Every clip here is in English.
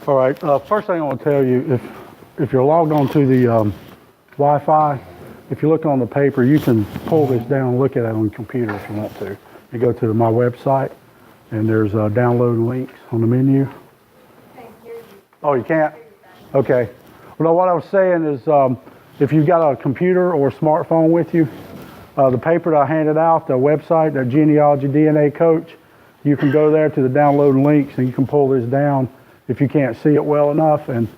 All right, first thing I want to tell you, if you're logged on to the Wi-Fi, if you look on the paper, you can pull this down and look at it on your computer if you want to. You go to my website, and there's download links on the menu. Oh, you can't? Okay. Well, what I was saying is if you've got a computer or a smartphone with you, the paper that I handed out, the website, the Genealogy DNA Coach, you can go there to the download links and you can pull this down if you can't see it well enough, and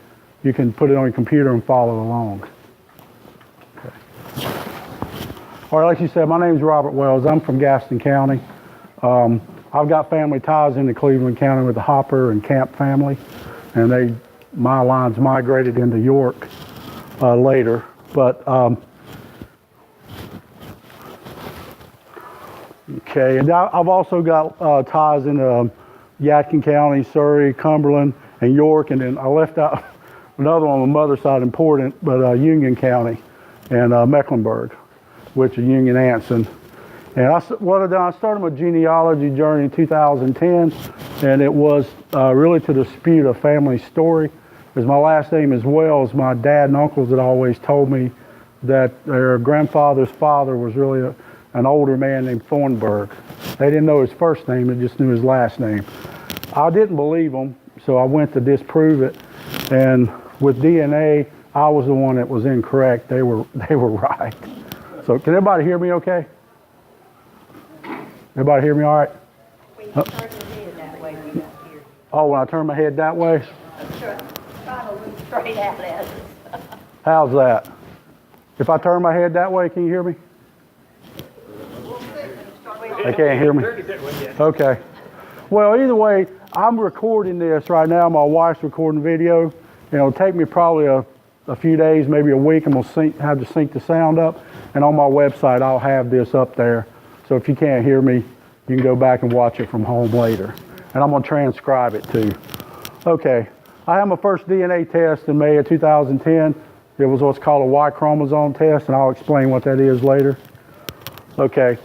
you can put it on your computer and follow along. Okay. All right, like you said, my name's Robert Wells. I'm from Gaston County. I've got family ties into Cleveland County with the Hopper and Camp family, and my lines migrated into York later. But okay, and I've also got ties into Yadkin County, Surrey, Cumberland, and York, and then I left out another one on the mother's side, important, but Union County and Mecklenburg, which is Union Anson. And what I've done, I started my genealogy journey in 2010, and it was really to dispute a family story. Because my last name is Wells, my dad and uncles had always told me that their grandfather's father was really an older man named Thornburg. They didn't know his first name, they just knew his last name. I didn't believe them, so I went to disprove it. And with DNA, I was the one that was incorrect. They were right. So can everybody hear me okay? Everybody hear me all right? When you turn your head that way, we don't hear you. Oh, when I turn my head that way? Try to look straight out at us. How's that? If I turn my head that way, can you hear me? They can't hear me. Okay. Well, either way, I'm recording this right now. My wife's recording video. It'll take me probably a few days, maybe a week, and we'll have to sync the sound up. And on my website, I'll have this up there. So if you can't hear me, you can go back and watch it from home later. And I'm going to transcribe it too. Okay. I had my first DNA test in May of 2010. It was what's called a Y chromosome test, and I'll explain what that is later. Okay.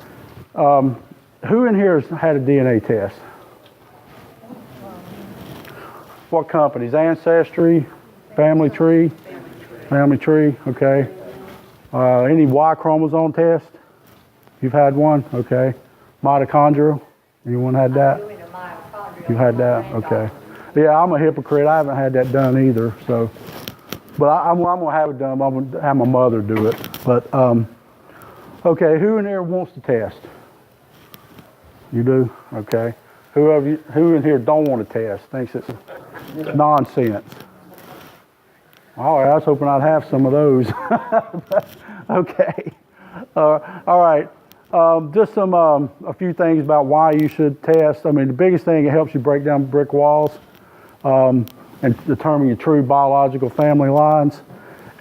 Who in here has had a DNA test? What companies? Ancestry, Family Tree, okay. Any Y chromosome test? You've had one, okay. Mitochondrial, anyone had that? You had that, okay. Yeah, I'm a hypocrite. I haven't had that done either, so. But I'm gonna have it done. I'm gonna have my mother do it. But okay, who in here wants to test? You do, okay. Who in here don't want to test? Thinks it's nonsense. All right, I was hoping I'd have some of those. Okay. All right. Just a few things about why you should test. I mean, the biggest thing, it helps you break down brick walls and determine your true biological family lines.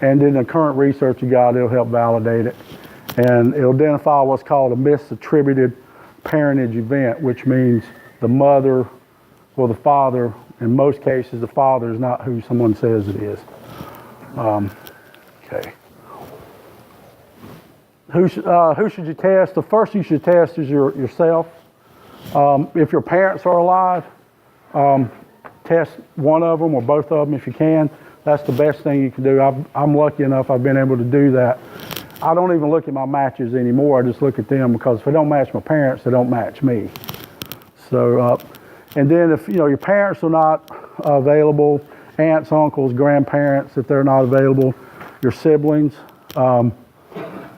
And then the current research you got, it'll help validate it. And it'll identify what's called a misattributed parentage event, which means the mother or the father, in most cases, the father is not who someone says it is. Okay. Who should you test? The first you should test is yourself. If your parents are alive, test one of them or both of them if you can. That's the best thing you can do. I'm lucky enough I've been able to do that. I don't even look at my matches anymore. I just look at them because if they don't match my parents, they don't match me. So, and then if your parents are not available, aunts, uncles, grandparents, if they're not available, your siblings. And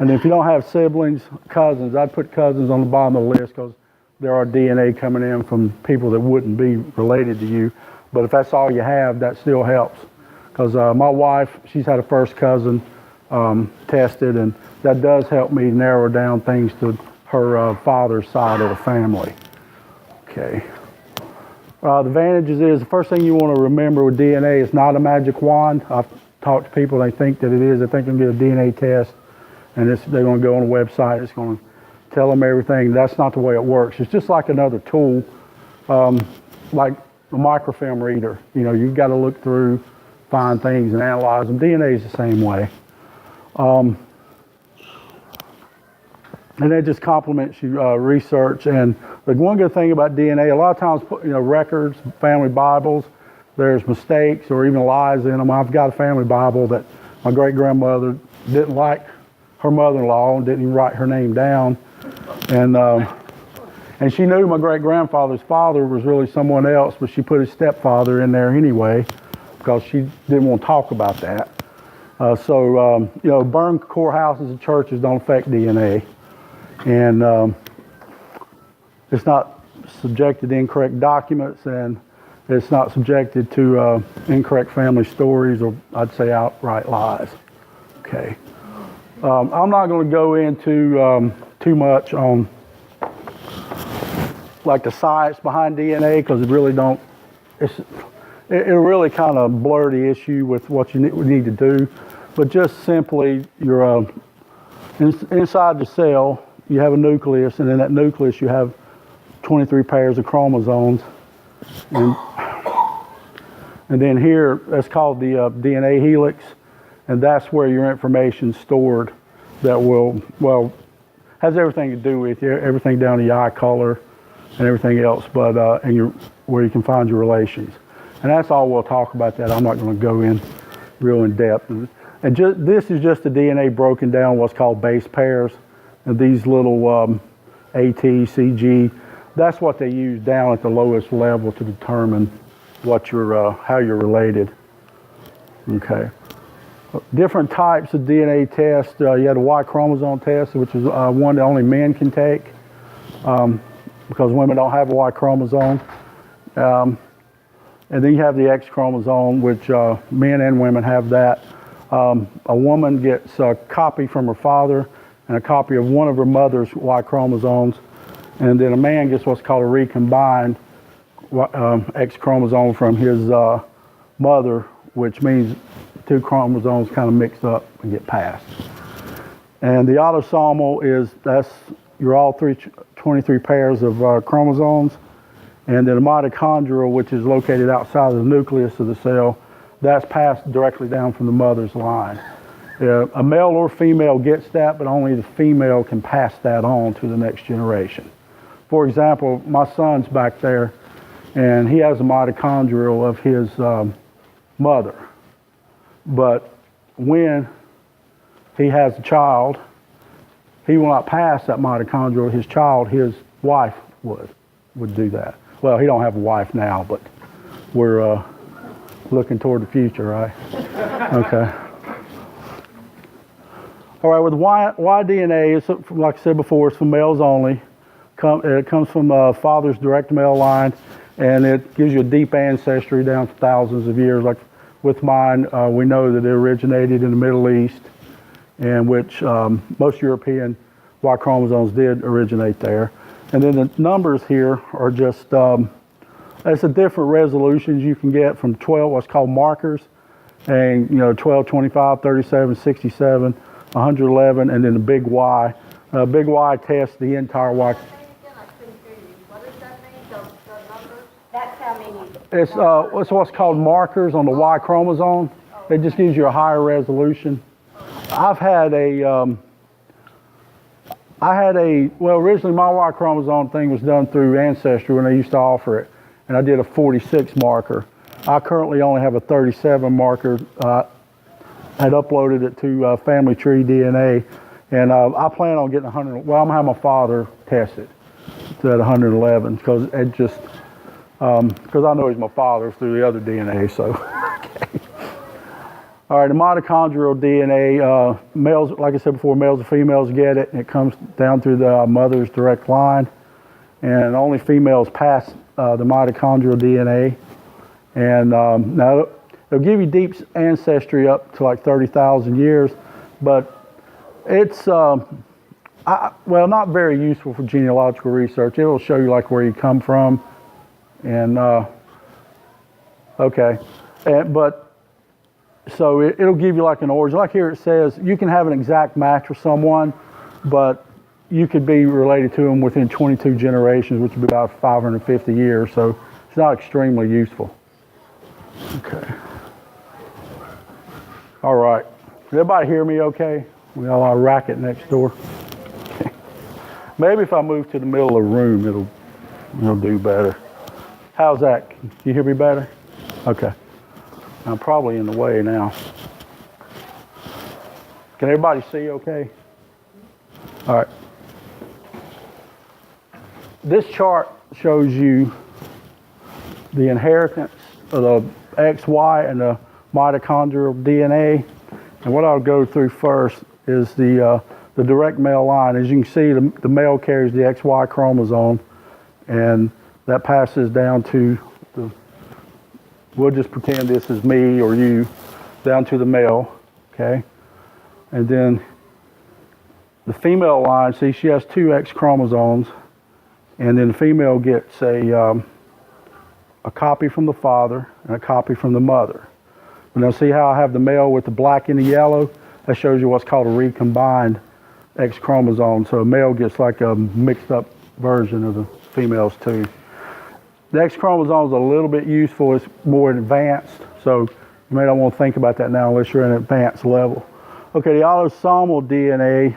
if you don't have siblings, cousins, I'd put cousins on the bottom of the list because there are DNA coming in from people that wouldn't be related to you. But if that's all you have, that still helps. Because my wife, she's had a first cousin tested, and that does help me narrow down things to her father's side of the family. Okay. The advantages is, the first thing you want to remember with DNA is not a magic wand. I've talked to people, they think that it is. They think they can get a DNA test, and they're going to go on a website, it's going to tell them everything. That's not the way it works. It's just like another tool, like a microfilm reader. You've got to look through, find things and analyze them. DNA is the same way. And that just complements your research. And the one good thing about DNA, a lot of times, records, family Bibles, there's mistakes or even lies in them. I've got a family Bible that my great-grandmother didn't like her mother-in-law and didn't even write her name down. And she knew my great-grandfather's father was really someone else, but she put his stepfather in there anyway because she didn't want to talk about that. You know, burned courthouses and churches don't affect DNA. And it's not subjected to incorrect documents, and it's not subjected to incorrect family stories, or I'd say outright lies. Okay. I'm not going to go into too much on like the science behind DNA because it really don't. It really kind of blur the issue with what you need to do, but just simply you're inside the cell. You have a nucleus, and in that nucleus you have 23 pairs of chromosomes, and then here that's called the DNA helix, and that's where your information's stored. That has everything to do with everything down to your eye color and everything else, but where you can find your relations, and that's all we'll talk about. That I'm not going to go in real in depth, and this is just the DNA broken down what's called base pairs. And these little AT, CG, that's what they use down at the lowest level to determine what how you're related. Okay. Different types of DNA tests. You have a Y chromosome test, which is one that only men can take because women don't have a Y chromosome. And then you have the X chromosome, which men and women have that. A woman gets a copy from her father and a copy of one of her mother's Y chromosomes, and then a man gets what's called a recombined X chromosome from his mother, which means two chromosomes kind of mix up and get passed. And the autosomal that's your all 23 pairs of chromosomes, and then a mitochondrial, which is located outside of the nucleus of the cell, that's passed directly down from the mother's line. A male or female gets that, but only the female can pass that on to the next generation. For example, my son's back there, and he has a mitochondrial of his mother. But when he has a child, he will not pass that mitochondrial to his child. His wife would do that. Well, he don't have a wife now, but we're looking toward the future, right? Okay. All right, with Y DNA, it's, like I said before, it's for males only. It comes from father's direct male line, and it gives you a deep ancestry down for thousands of years. Like with mine, we know that it originated in the Middle East, and which most European Y chromosomes did originate there. And then the numbers here are just, it's a different resolutions you can get from 12, what's called markers, and 12, 25, 37, 67, 111, and then the big Y. Big Y tests the entire Y. What does that mean, those numbers? That's how many. It's what's called markers on the Y chromosome. It just gives you a higher resolution. Originally my Y chromosome thing was done through Ancestry when they used to offer it, and I did a 46 marker. I currently only have a 37 marker. Had uploaded it to Family Tree DNA, and I plan on getting 100. Well, I'm gonna have my father test it to that 111 because it just because I know he's my father through the other DNA. So, okay. All right, the mitochondrial DNA, males, like I said before, males and females get it, and it comes down through the mother's direct line, and only females pass the mitochondrial DNA, and now. It'll give you deep ancestry up to like 30,000 years, but it's, not very useful for genealogical research. It'll show you like where you come from, and, so it'll give you like an origin. Like here it says, you can have an exact match with someone, but you could be related to them within 22 generations, which would be about 550 years, so it's not extremely useful. Okay. All right. Can everybody hear me okay? We got a lot of racket next door. Okay. Maybe if I move to the middle of the room, it'll do better. How's that? Can you hear me better? Okay. I'm probably in the way now. Can everybody see okay? All right. This chart shows you the inheritance of the XY and the mitochondrial DNA. And what I'll go through first is the direct male line. As you can see, the male carries the XY chromosome, and that passes down to the, we'll just pretend this is me or you, down to the male, okay? And then the female line, see, she has 2 X chromosomes, and then the female gets a copy from the father and a copy from the mother. And now see how I have the male with the black and the yellow? That shows you what's called a recombined X chromosome. So a male gets like a mixed up version of the females too. The X chromosome is a little bit useful. It's more advanced. So you may not want to think about that now unless you're at an advanced level. Okay, the autosomal DNA,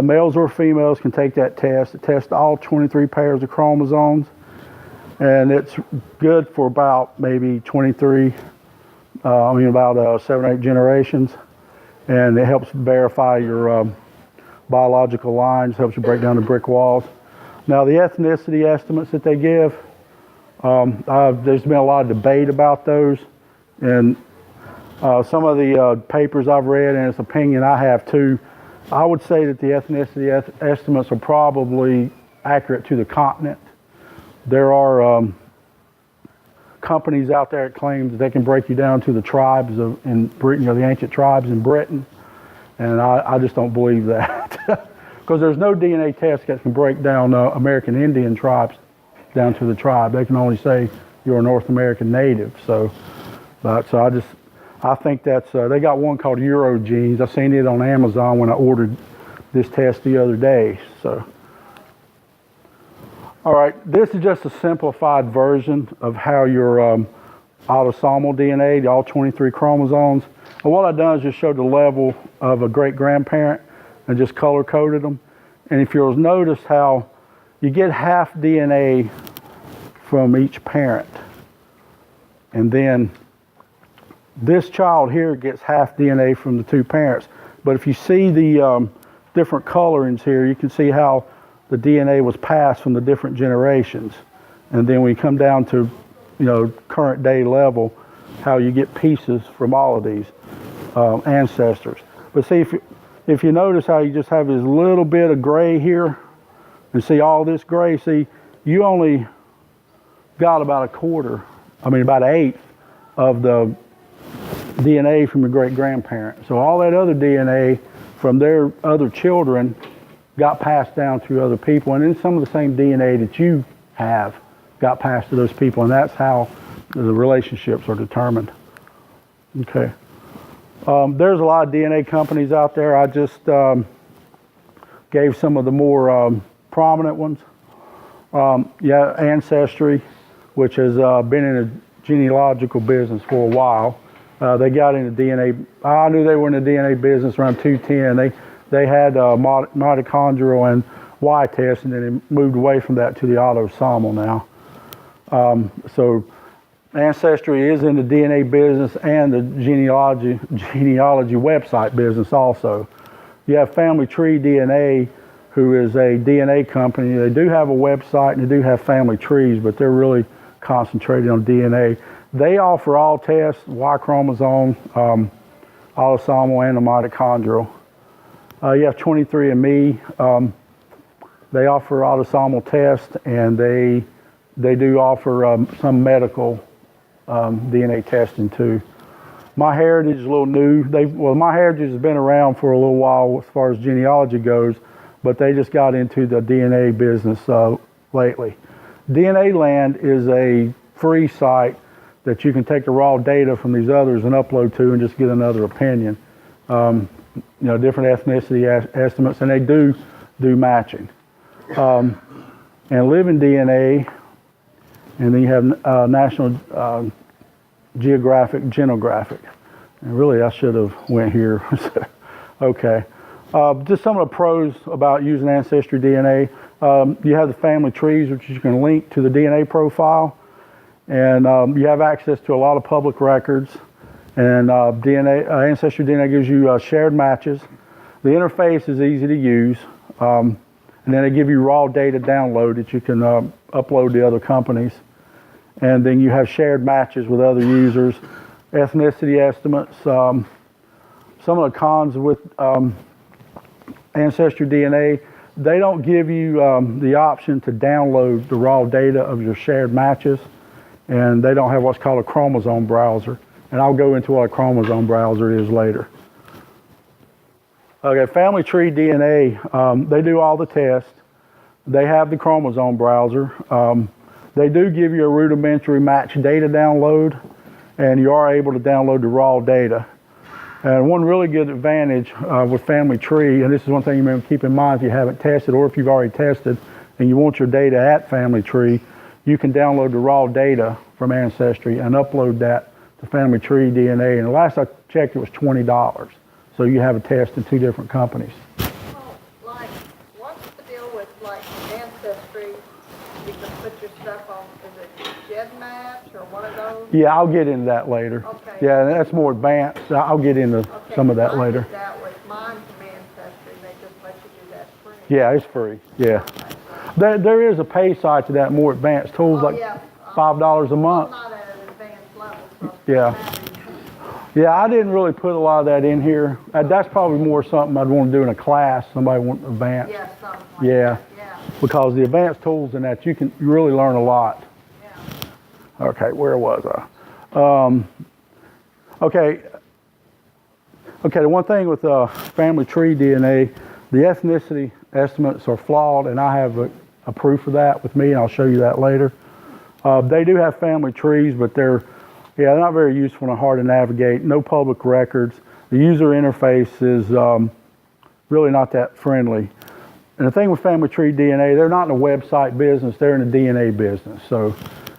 males or females can take that test. It tests all 23 pairs of chromosomes. And it's good for about maybe 23, about 7 or 8 generations. And it helps verify your biological lines, helps you break down the brick walls. Now the ethnicity estimates that they give, there's been a lot of debate about those. And some of the papers I've read, and it's an opinion I have too, I would say that the ethnicity estimates are probably accurate to the continent. There are companies out there that claim that they can break you down to the tribes in Britain, the ancient tribes in Britain, and I just don't believe that. Because there's no DNA test that can break down American Indian tribes down to the tribe. They can only say you're a North American native. So I think that's, they got one called Eurogenes. I seen it on Amazon when I ordered this test the other day. So. All right, this is just a simplified version of how your autosomal DNA, all 23 chromosomes, and what I've done is just showed the level of a great-grandparent and just color-coded them. And if you'll notice how you get half DNA from each parent, and then this child here gets half DNA from the 2 parents. But if you see the different colorings here, you can see how the DNA was passed from the different generations. And then when you come down to, current day level, how you get pieces from all of these ancestors. But see, if you notice how you just have this little bit of gray here, and see all this gray, see, you only got about about an eighth of the DNA from your great-grandparent. So all that other DNA from their other children got passed down to other people, and then some of the same DNA that you have got passed to those people, and that's how the relationships are determined. Okay. There's a lot of DNA companies out there. I just gave some of the more prominent ones. Ancestry, which has been in the genealogical business for a while. They got into DNA. I knew they were in the DNA business around 2010. They had mitochondrial and Y tests, and then they moved away from that to the autosomal now. So Ancestry is in the DNA business and the genealogy website business also. You have Family Tree DNA, who is a DNA company. They do have a website and they do have family trees, but they're really concentrated on DNA. They offer all tests, Y chromosome, autosomal, and the mitochondrial. You have 23andMe. They offer autosomal tests, and they do offer some medical DNA testing too. MyHeritage is a little new. MyHeritage has been around for a little while as far as genealogy goes, but they just got into the DNA business lately. DNA Land is a free site that you can take the raw data from these others and upload to and just get another opinion. Different ethnicity estimates, and they do matching. And living DNA, and then you have National Geographic, Geographic. And really, I should have went here. Okay. Just some of the pros about using Ancestry DNA. You have the family trees, which you can link to the DNA profile. And you have access to a lot of public records. And Ancestry DNA gives you shared matches. The interface is easy to use. And then they give you raw data download that you can upload to other companies. And then you have shared matches with other users, ethnicity estimates. Some of the cons with Ancestry DNA, they don't give you the option to download the raw data of your shared matches. And they don't have what's called a chromosome browser. And I'll go into what a chromosome browser is later. Okay, Family Tree DNA, they do all the tests. They have the chromosome browser. They do give you a rudimentary match data download, and you are able to download the raw data. And one really good advantage with Family Tree, and this is one thing you may keep in mind if you haven't tested or if you've already tested and you want your data at Family Tree, you can download the raw data from Ancestry and upload that to Family Tree DNA. And the last I checked, it was $20. So you have a test in 2 different companies. Well, like, what's the deal with like Ancestry? You can put your stuff on, is it GEDmatch or one of those? Yeah, I'll get into that later. Okay. Yeah, that's more advanced. I'll get into some of that mine later. did that with mine from Ancestry. They just let you do that free. Yeah, it's free. Yeah. There is a pay site to that, more advanced tools, like yeah. $5 a month. I'm not at an advanced level, so. Yeah. Yeah, I didn't really put a lot of that in here. That's probably more something I'd want to do in a class, somebody want advanced. Yeah, something like Yeah. that. Yeah. Because the advanced tools in that, you really learn a lot. Yeah. Okay, where was I? Okay, the one thing with Family Tree DNA, the ethnicity estimates are flawed, and I have a proof of that with me, and I'll show you that later. They do have family trees, but they're not very useful and hard to navigate. No public records. The user interface is really not that friendly. And the thing with Family Tree DNA, they're not in the website business, they're in the DNA business. So,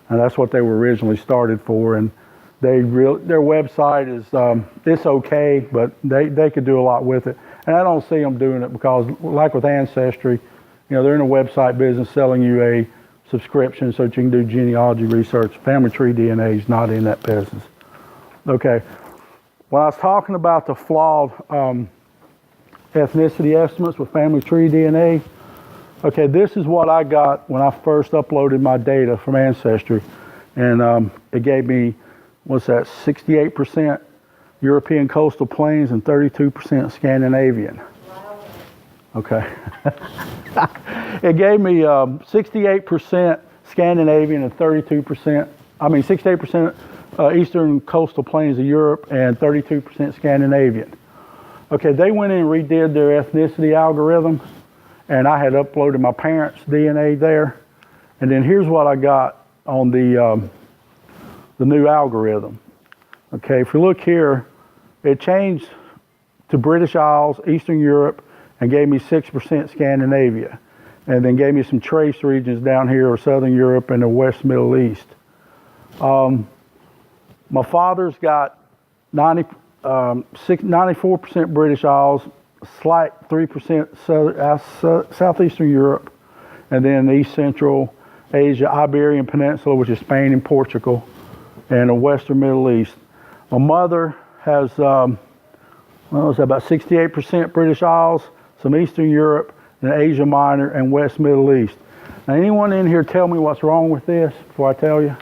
and that's what they were originally started for. And their website is, it's okay, but they could do a lot with it. And I don't see them doing it because, like with Ancestry, they're in the website business selling you a subscription so that you can do genealogy research. Family Tree DNA is not in that business. Okay, when I was talking about the flawed ethnicity estimates with Family Tree DNA, okay, this is what I got when I first uploaded my data from Ancestry. And it gave me, 68% European coastal plains and 32% Scandinavian. Okay. It gave me 68% Scandinavian and 68% eastern coastal plains of Europe and 32% Scandinavian. Okay, they went in and redid their ethnicity algorithm, and I had uploaded my parents' DNA there. And then here's what I got on the new algorithm. Okay, if you look here, it changed to British Isles, Eastern Europe, and gave me 6% Scandinavia. And then gave me some trace regions down here of Southern Europe and the West Middle East. My father's got 94% British Isles, slight 3% Southeastern Europe, and then East Central Asia, Iberian Peninsula, which is Spain and Portugal, and the Western Middle East. My mother has about 68% British Isles, some Eastern Europe, and Asia Minor, and West Middle East. Now, anyone in here tell me what's wrong with this before I tell you?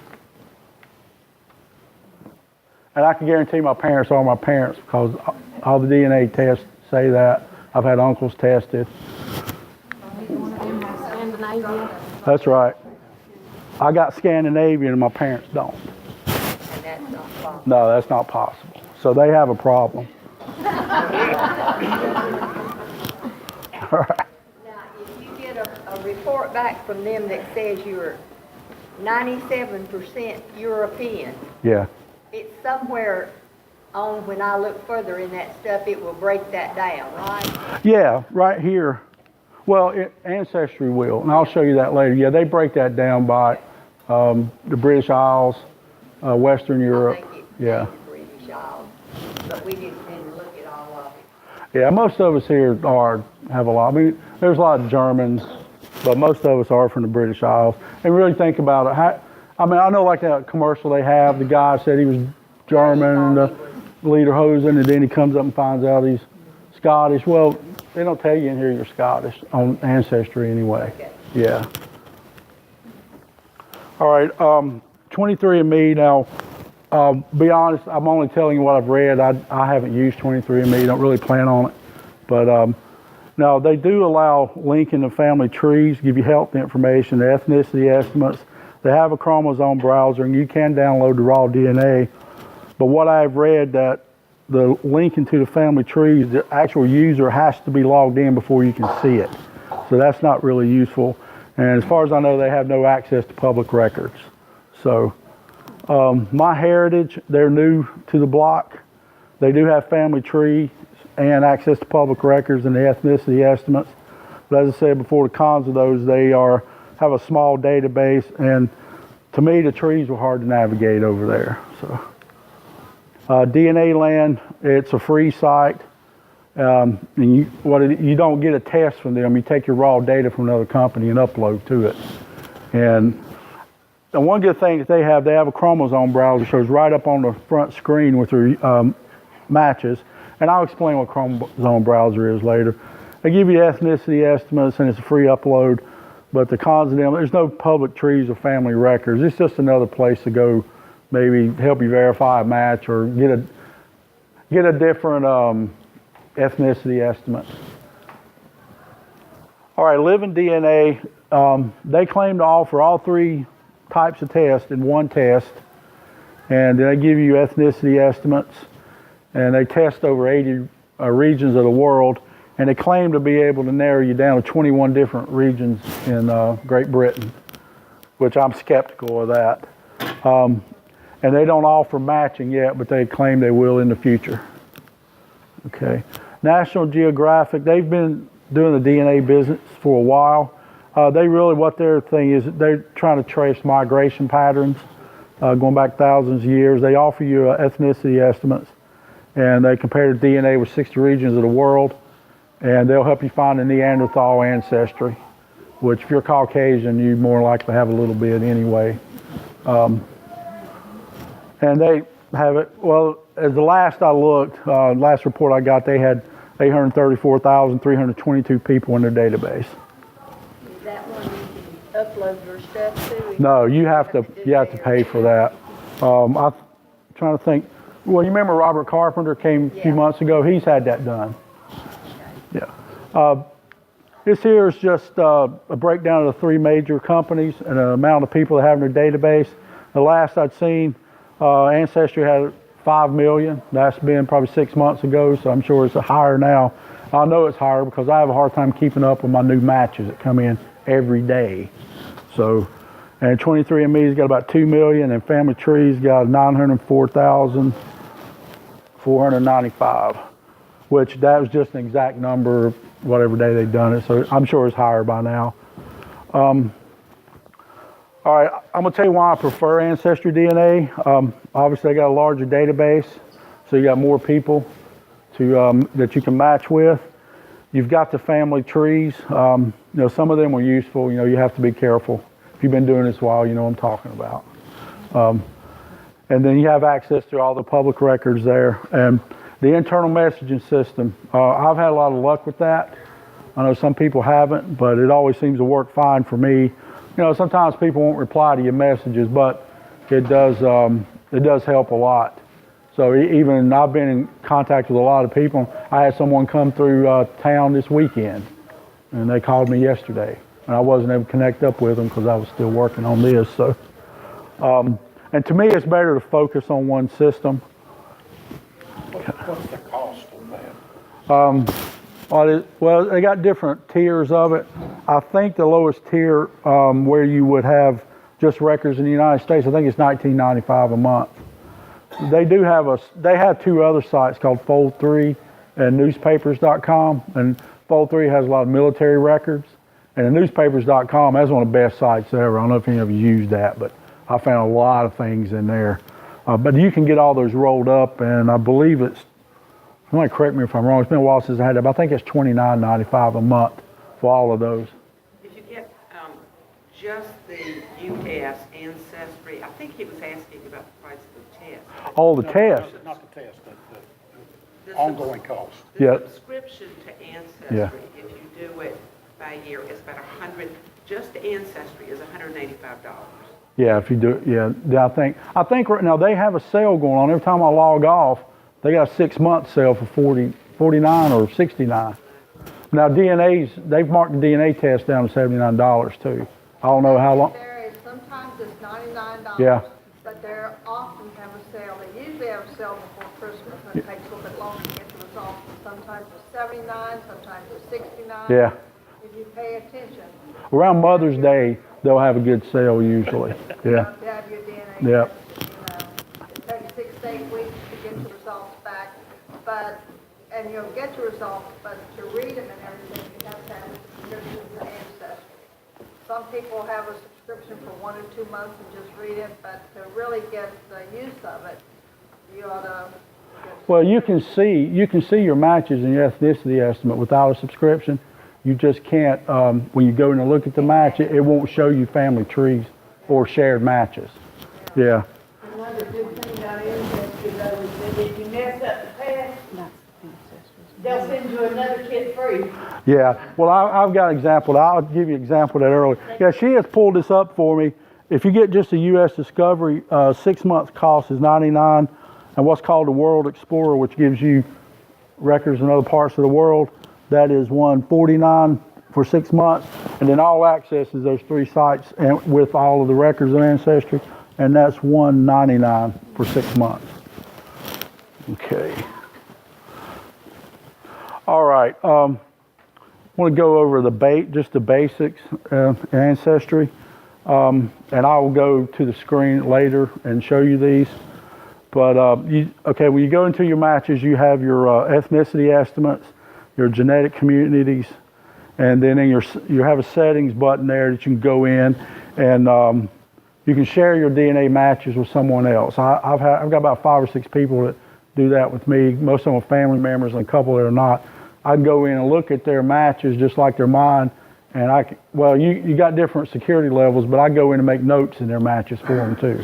And I can guarantee my parents are my parents because all the DNA tests say that. I've had uncles tested. That's right. I got Scandinavian and my parents don't. And that's not possible. No, that's not possible. So they have a problem. All right. Now, if you get a report back from them that says you're 97% European, Yeah. it's somewhere on, when I look further in that stuff, it will break that down, right? Yeah, right here. Well, Ancestry will, and I'll show you that later. Yeah, they break that down by the British Isles, Western Europe. I think it's Yeah. British Isles, but we didn't look at all of it. Yeah, most of us here have a lot. I mean, there's a lot of Germans, but most of us are from the British Isles. And really think about it. I mean, I know like that commercial they have, the guy said he was German and the Lederhosen, and then he comes up and finds out he's Scottish. Well, they don't tell you in here you're Scottish on Ancestry anyway. Okay. Yeah. All right, 23andMe now. Be honest, I'm only telling you what I've read. I haven't used 23andMe, don't really plan on it. But now they do allow linking the family trees, give you health information, the ethnicity estimates. They have a chromosome browser and you can download the raw DNA. But what I've read that the linking to the family trees, the actual user has to be logged in before you can see it. So that's not really useful. And as far as I know, they have no access to public records. So MyHeritage, they're new to the block. They do have family tree and access to public records and the ethnicity estimates. But as I said before, the cons of those, they have a small database, and to me, the trees were hard to navigate over there. So DNA Land, it's a free site. And you don't get a test from them. You take your raw data from another company and upload to it. And one good thing that they have a chromosome browser, shows right up on the front screen with their matches. And I'll explain what chromosome browser is later. They give you ethnicity estimates and it's a free upload. But the cons of them, there's no public trees or family records. It's just another place to go, maybe help you verify a match or get a different ethnicity estimate. All right, Living DNA, they claim to offer all three types of tests in one test, and they give you ethnicity estimates, and they test over 80 regions of the world, and they claim to be able to narrow you down to 21 different regions in Great Britain, which I'm skeptical of that. And they don't offer matching yet, but they claim they will in the future. Okay. National Geographic, they've been doing the DNA business for a while. What their thing is, they're trying to trace migration patterns going back thousands of years. They offer you ethnicity estimates, and they compare the DNA with 60 regions of the world, and they'll help you find a Neanderthal ancestry, which if you're Caucasian, you more likely have a little bit anyway. And they have it, well, as the last I looked, last report I got, they had 834,322 people in their database. Is that one you can upload your stuff to? No, you have to pay for that. I'm trying to think. Well, you remember Robert Carpenter came a few months ago? He's had that done. Okay. Yeah. This here is just a breakdown of the three major companies and the amount of people that have in their database. The last I'd seen, Ancestry had 5 million. That's been probably 6 months ago, so I'm sure it's higher now. I know it's higher because I have a hard time keeping up with my new matches that come in every day. So, and 23andMe's got about 2 million, and Family Tree's got 904,495, which that was just an exact number, whatever day they've done it. So I'm sure it's higher by now. All right, I'm gonna tell you why I prefer Ancestry DNA. Obviously, they got a larger database, so you got more people to that you can match with. You've got the family trees. Some of them are useful. You have to be careful. If you've been doing this a while, you know what I'm talking about. And then you have access to all the public records there. And the internal messaging system, I've had a lot of luck with that. I know some people haven't, but it always seems to work fine for me. Sometimes people won't reply to your messages, but it does help a lot. So even I've been in contact with a lot of people. I had someone come through town this weekend, and they called me yesterday, and I wasn't able to connect up with them because I was still working on this. So, and to me, it's better to focus on one system. What's the cost of that? Well, they got different tiers of it. I think the lowest tier, where you would have just records in the United States, I think it's $19.95 a month. They have two other sites called Fold3 and newspapers.com, and Fold3 has a lot of military records, and the newspapers.com, that's one of the best sites ever. I don't know if any of you used that, but I found a lot of things in there. But you can get all those rolled up, and I believe somebody correct me if I'm wrong, it's been a while since I had it, but I think it's $29.95 a month for all of those. Did you get just the US Ancestry? I think he was asking about the price of the test. All the tests. Not the test, The the ongoing cost. The Yeah. subscription to Ancestry, Yeah. if you do it by year, is about 100, just Ancestry is $185. Yeah, if you do it, yeah. I think right now they have a sale going on. Every time I log off, they got a 6-month sale for 49 or 69. Now they've marked the DNA test down to $79 too. I don't know how long. Varies. Sometimes it's $99. Yeah. But they often have a sale. They usually have a sale before Christmas, and it takes a little bit longer to get the results. Sometimes it's 79, sometimes it's 69. Yeah. If you pay attention. Around Mother's Day, they'll have a good sale usually. Yeah. To have your DNA Yeah. test, it takes 6 to 8 weeks to get the results back, and you'll get your results, but to read them and everything, you have to have a subscription to Ancestry. Some people have a subscription for 1 or 2 months and just read it, but to really get the use of it, you ought to. Well, you can see your matches and your ethnicity estimate without a subscription. You just can't, when you go in and look at the match, it won't show you family trees or shared matches. Yeah. Another good thing about Ancestry though is that if you mess up the test, they'll send you another kit free. Yeah. Well, I've got an example. I'll give you an example of that earlier. Yeah, she has pulled this up for me. If you get just a U.S. Discovery, 6 months cost is $99, and what's called the World Explorer, which gives you records in other parts of the world, that is $149 for 6 months, and then all access is those 3 sites and with all of the records of Ancestry, and that's $199 for 6 months. Okay. All right. I want to go over just the basics of Ancestry, and I will go to the screen later and show you these. But when you go into your matches, you have your ethnicity estimates, your genetic communities, and then you have a settings button there that you can go in, and you can share your DNA matches with someone else. I've got about 5 or 6 people that do that with me. Most of them are family members, and a couple that are not. I can go in and look at their matches just like they're mine, and you got different security levels, but I go in and make notes in their matches for them too.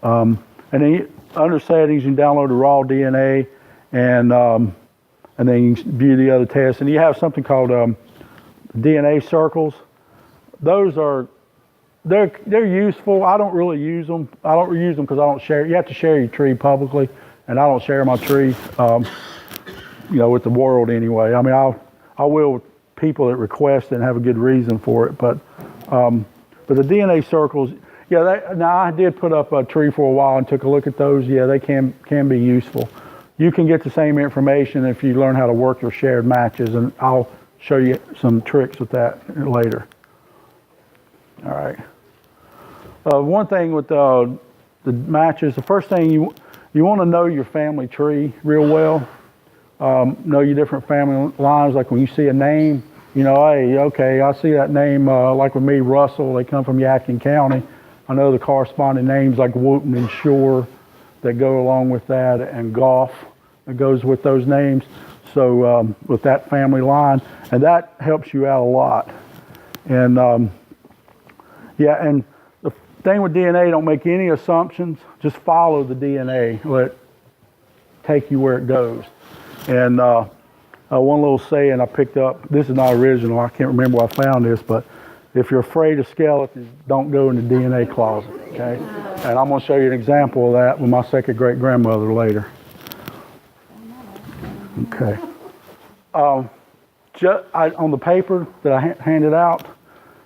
And then under settings, you can download the raw DNA, and then you can view the other tests. And you have something called DNA circles. Those they're useful. I don't really use them. I don't use them because I don't share. You have to share your tree publicly, and I don't share my tree, with the world anyway. I mean, I will with people that request and have a good reason for it. But the DNA circles. Yeah, now I did put up a tree for a while and took a look at those. Yeah, they can be useful. You can get the same information if you learn how to work your shared matches, and I'll show you some tricks with that later. All right. One thing with the matches, the first thing you want to know your family tree real well. Know your different family lines. Like when you see a name, hey, okay, I see that name. Like with me, Russell. They come from Yadkin County. I know the corresponding names like Wooten and Shore that go along with that, and Goff that goes with those names. So with that family line, and that helps you out a lot. And and the thing with DNA, don't make any assumptions. Just follow the DNA. Let it take you where it goes. And one little saying I picked up. This is not original. I can't remember where I found this, but if you're afraid of skeletons, don't go in the DNA closet, okay? And I'm going to show you an example of that with my second great-grandmother later. Okay. On the paper that I handed out,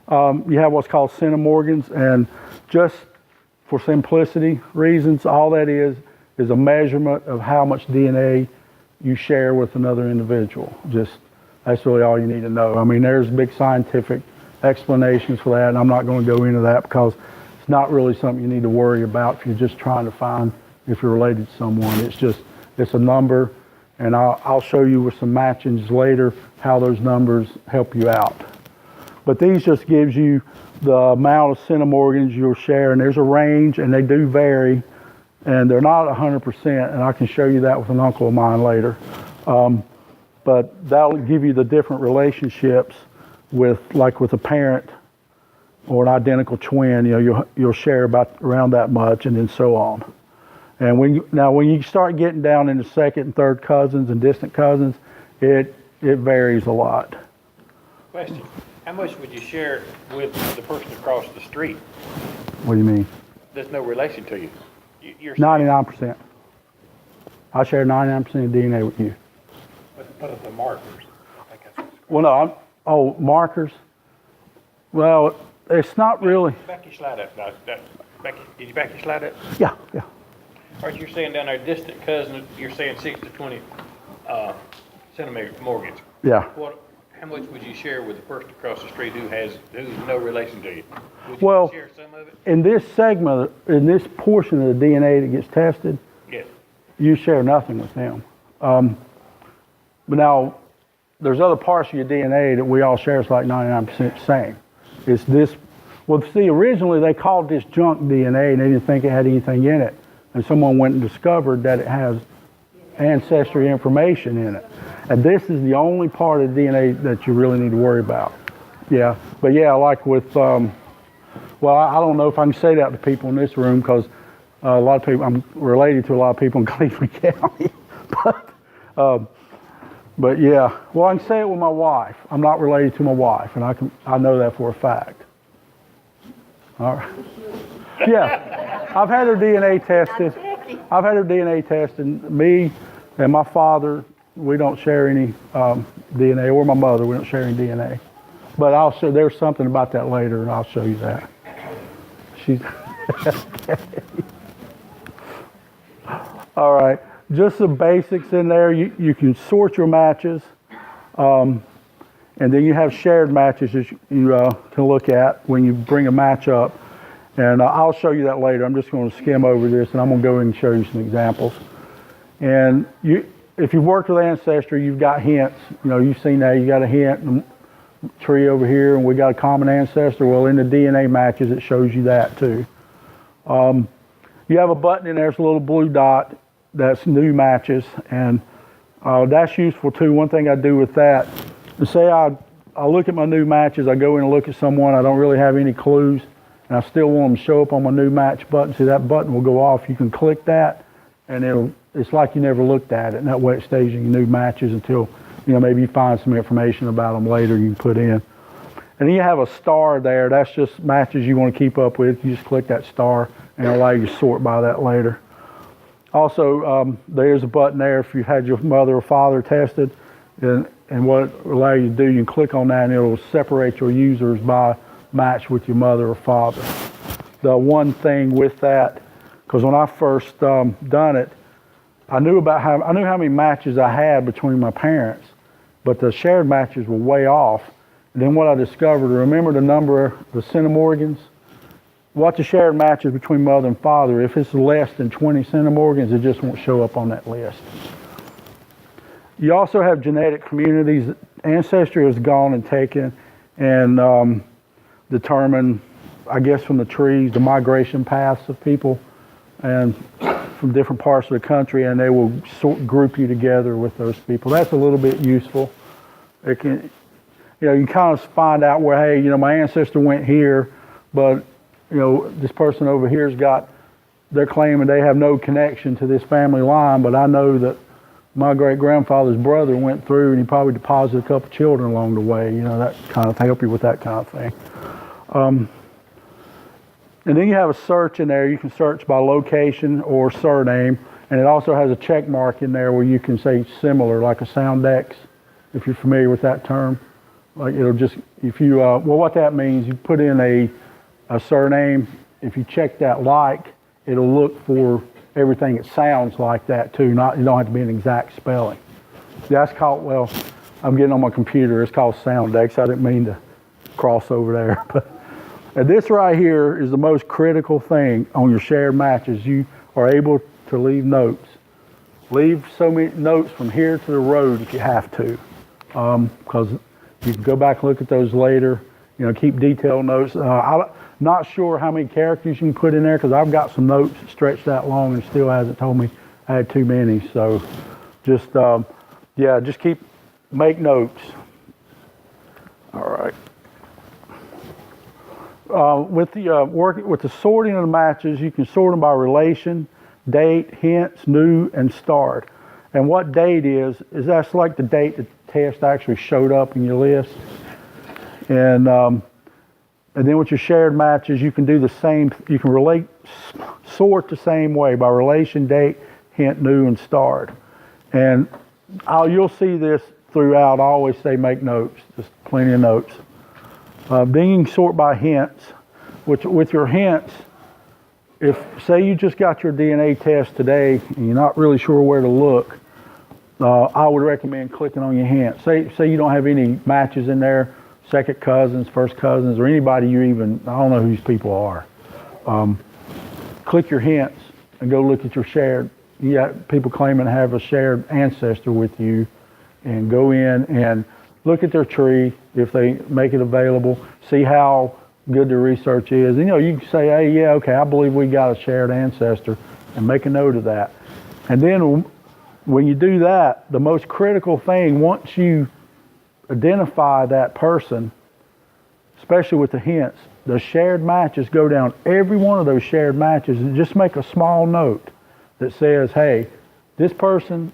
you have what's called Centrimorgans, and just for simplicity reasons, all that is a measurement of how much DNA you share with another individual. That's really all you need to know. I mean, there's big scientific explanations for that, and I'm not going to go into that because it's not really something you need to worry about if you're just trying to find if you're related to someone. It's a number, and I'll show you with some matchings later how those numbers help you out. But these just gives you the amount of centimorgans you'll share, and there's a range, and they do vary, and they're not 100%, and I can show you that with an uncle of mine later. But that'll give you the different relationships with a parent or an identical twin, you'll share about around that much, and then so on. And when you start getting down into second and third cousins and distant cousins, it varies a lot. Question, how much would you share with the person across the street? What do you mean? There's no relation to you. You're saying, 99%. I share 99% of DNA with you. what are the markers? I think that's what's Well, no, markers. Well, it's not really. back your slide up. Becky, did you back your slide up? Yeah. All right, you're saying down there, distant cousin, you're saying 6 to 20 Centrimorgans. Yeah. How much would you share with the person across the street who's no relation to you? Would you share some of it? In this segment, in this portion of the DNA that gets tested, Yes. you share nothing with them. But now, there's other parts of your DNA that we all share. It's like 99% the same. It's this. Well, see, originally they called this junk DNA, and they didn't think it had anything in it. And someone went and discovered that it has ancestry information in it. And this is the only part of DNA that you really need to worry about. Yeah, but yeah, like with, well, I don't know if I can say that to people in this room, because a lot of people, I'm related to a lot of people in Cleveland County. But yeah, well, I can say it with my wife. I'm not related to my wife, and I know that for a fact. All right. Yeah, I've had her DNA tested. I've had her DNA tested. Me and my father, we don't share any DNA, or my mother, we don't share any DNA. But there's something about that later, and I'll show you that. All right, just some basics in there. You can sort your matches, and then you have shared matches that you can look at when you bring a match up. And I'll show you that later. I'm just going to skim over this, and I'm going to go and show you some examples. And if you've worked with Ancestry, you've got hints. You've seen that. You got a hint tree over here, and we got a common ancestor. Well, in the DNA matches, it shows you that too. You have a button in there. It's a little blue dot. That's new matches, and that's useful too. One thing I do with that is say I look at my new matches. I go in and look at someone. I don't really have any clues, and I still want them to show up on my new match button. See, that button will go off. You can click that, and it's like you never looked at it, and that way it stays in your new matches until, maybe you find some information about them later you can put in. And then you have a star there. That's just matches you want to keep up with. You just click that star, and it'll allow you to sort by that later. Also, there's a button there if you had your mother or father tested, and what it will allow you to do, you can click on that, and it'll separate your users by match with your mother or father. The one thing with that, because when I first done it, I knew how many matches I had between my parents, but the shared matches were way off. And then what I discovered, remember the number, the Centrimorgans? What the shared matches between mother and father, if it's less than 20 Centrimorgans, it just won't show up on that list. You also have genetic communities. Ancestry has gone and taken and determined, I guess from the trees, the migration paths of people and from different parts of the country, and they will group you together with those people. That's a little bit useful. It can, you can kind of find out where, hey, my ancestor went here, but this person over here's got, they're claiming they have no connection to this family line, but I know that my great-grandfather's brother went through and he probably deposited a couple children along the way, that kind of help you with that kind of thing. And then you have a search in there. You can search by location or surname, and it also has a check mark in there where you can say similar, like a sound X, if you're familiar with that term. Like it'll just, if you, well, what that means, you put in a surname. If you check that like, it'll look for everything that sounds like that too. You don't have to be an exact spelling. That's called, well, I'm getting on my computer. It's called sound X. I didn't mean to cross over there, but. And this right here is the most critical thing on your shared matches. You are able to leave notes. Leave so many notes from here to the road if you have to, because you can go back and look at those later. Keep detailed notes. I'm not sure how many characters you can put in there, because I've got some notes that stretch that long and still hasn't told me I had too many. So just, just make notes. All right. with the working with the sorting of the matches, you can sort them by relation, date, hints, new, and starred. And what date is that's like the date the test actually showed up in your list. And then with your shared matches, you can do the same. You can sort the same way by relation, date, hint, new, and starred. And you'll see this throughout. I always say make notes, just plenty of notes. Then you can sort by hints. With your hints, if say you just got your DNA test today and you're not really sure where to look, I would recommend clicking on your hints. Say you don't have any matches in there, second cousins, first cousins, or anybody I don't know who these people are. Click your hints and go look at your shared. You got people claiming to have a shared ancestor with you, and go in and look at their tree if they make it available. See how good their research is. And, you can say, hey, yeah, okay, I believe we got a shared ancestor, and make a note of that. And then when you do that, the most critical thing, once you identify that person, especially with the hints, the shared matches, go down every one of those shared matches and just make a small note that says, hey, this person,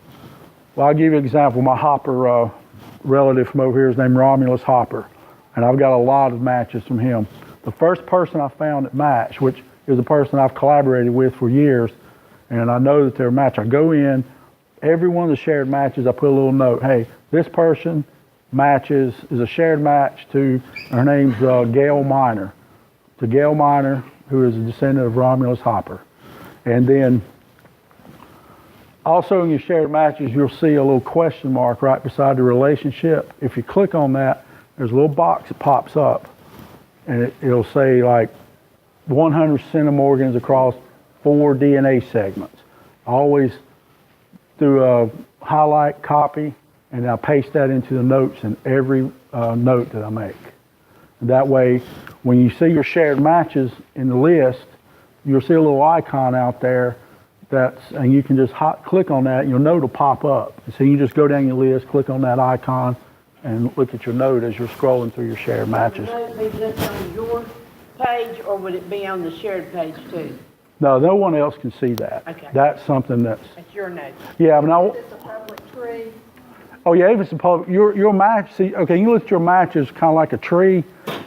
well, I'll give you an example. My Hopper relative from over here is named Romulus Hopper, and I've got a lot of matches from him. The first person I found that matched, which is a person I've collaborated with for years, and I know that they're a match. I go in, every one of the shared matches, I put a little note, hey, this person is a shared match to, her name's Gail Minor, to Gail Minor, who is a descendant of Romulus Hopper. And then also in your shared matches, you'll see a little question mark right beside the relationship. If you click on that, there's a little box that pops up, and it'll say like 100 centimorgans across 4 DNA segments. I always do a highlight, copy, and I paste that into the notes in every note that I make. And that way, when you see your shared matches in the list, you'll see a little icon out there and you can just click on that and your note will pop up. And so you just go down your list, click on that icon, and look at your note as you're scrolling through your shared matches. Would the note be just on your page, or would it be on the shared page too? No one else can see that. Okay. That's something that's... That's your note. Yeah, but It's a public tree. oh yeah, if it's a public... Your match, see, okay, you look at your matches kind of like a tree.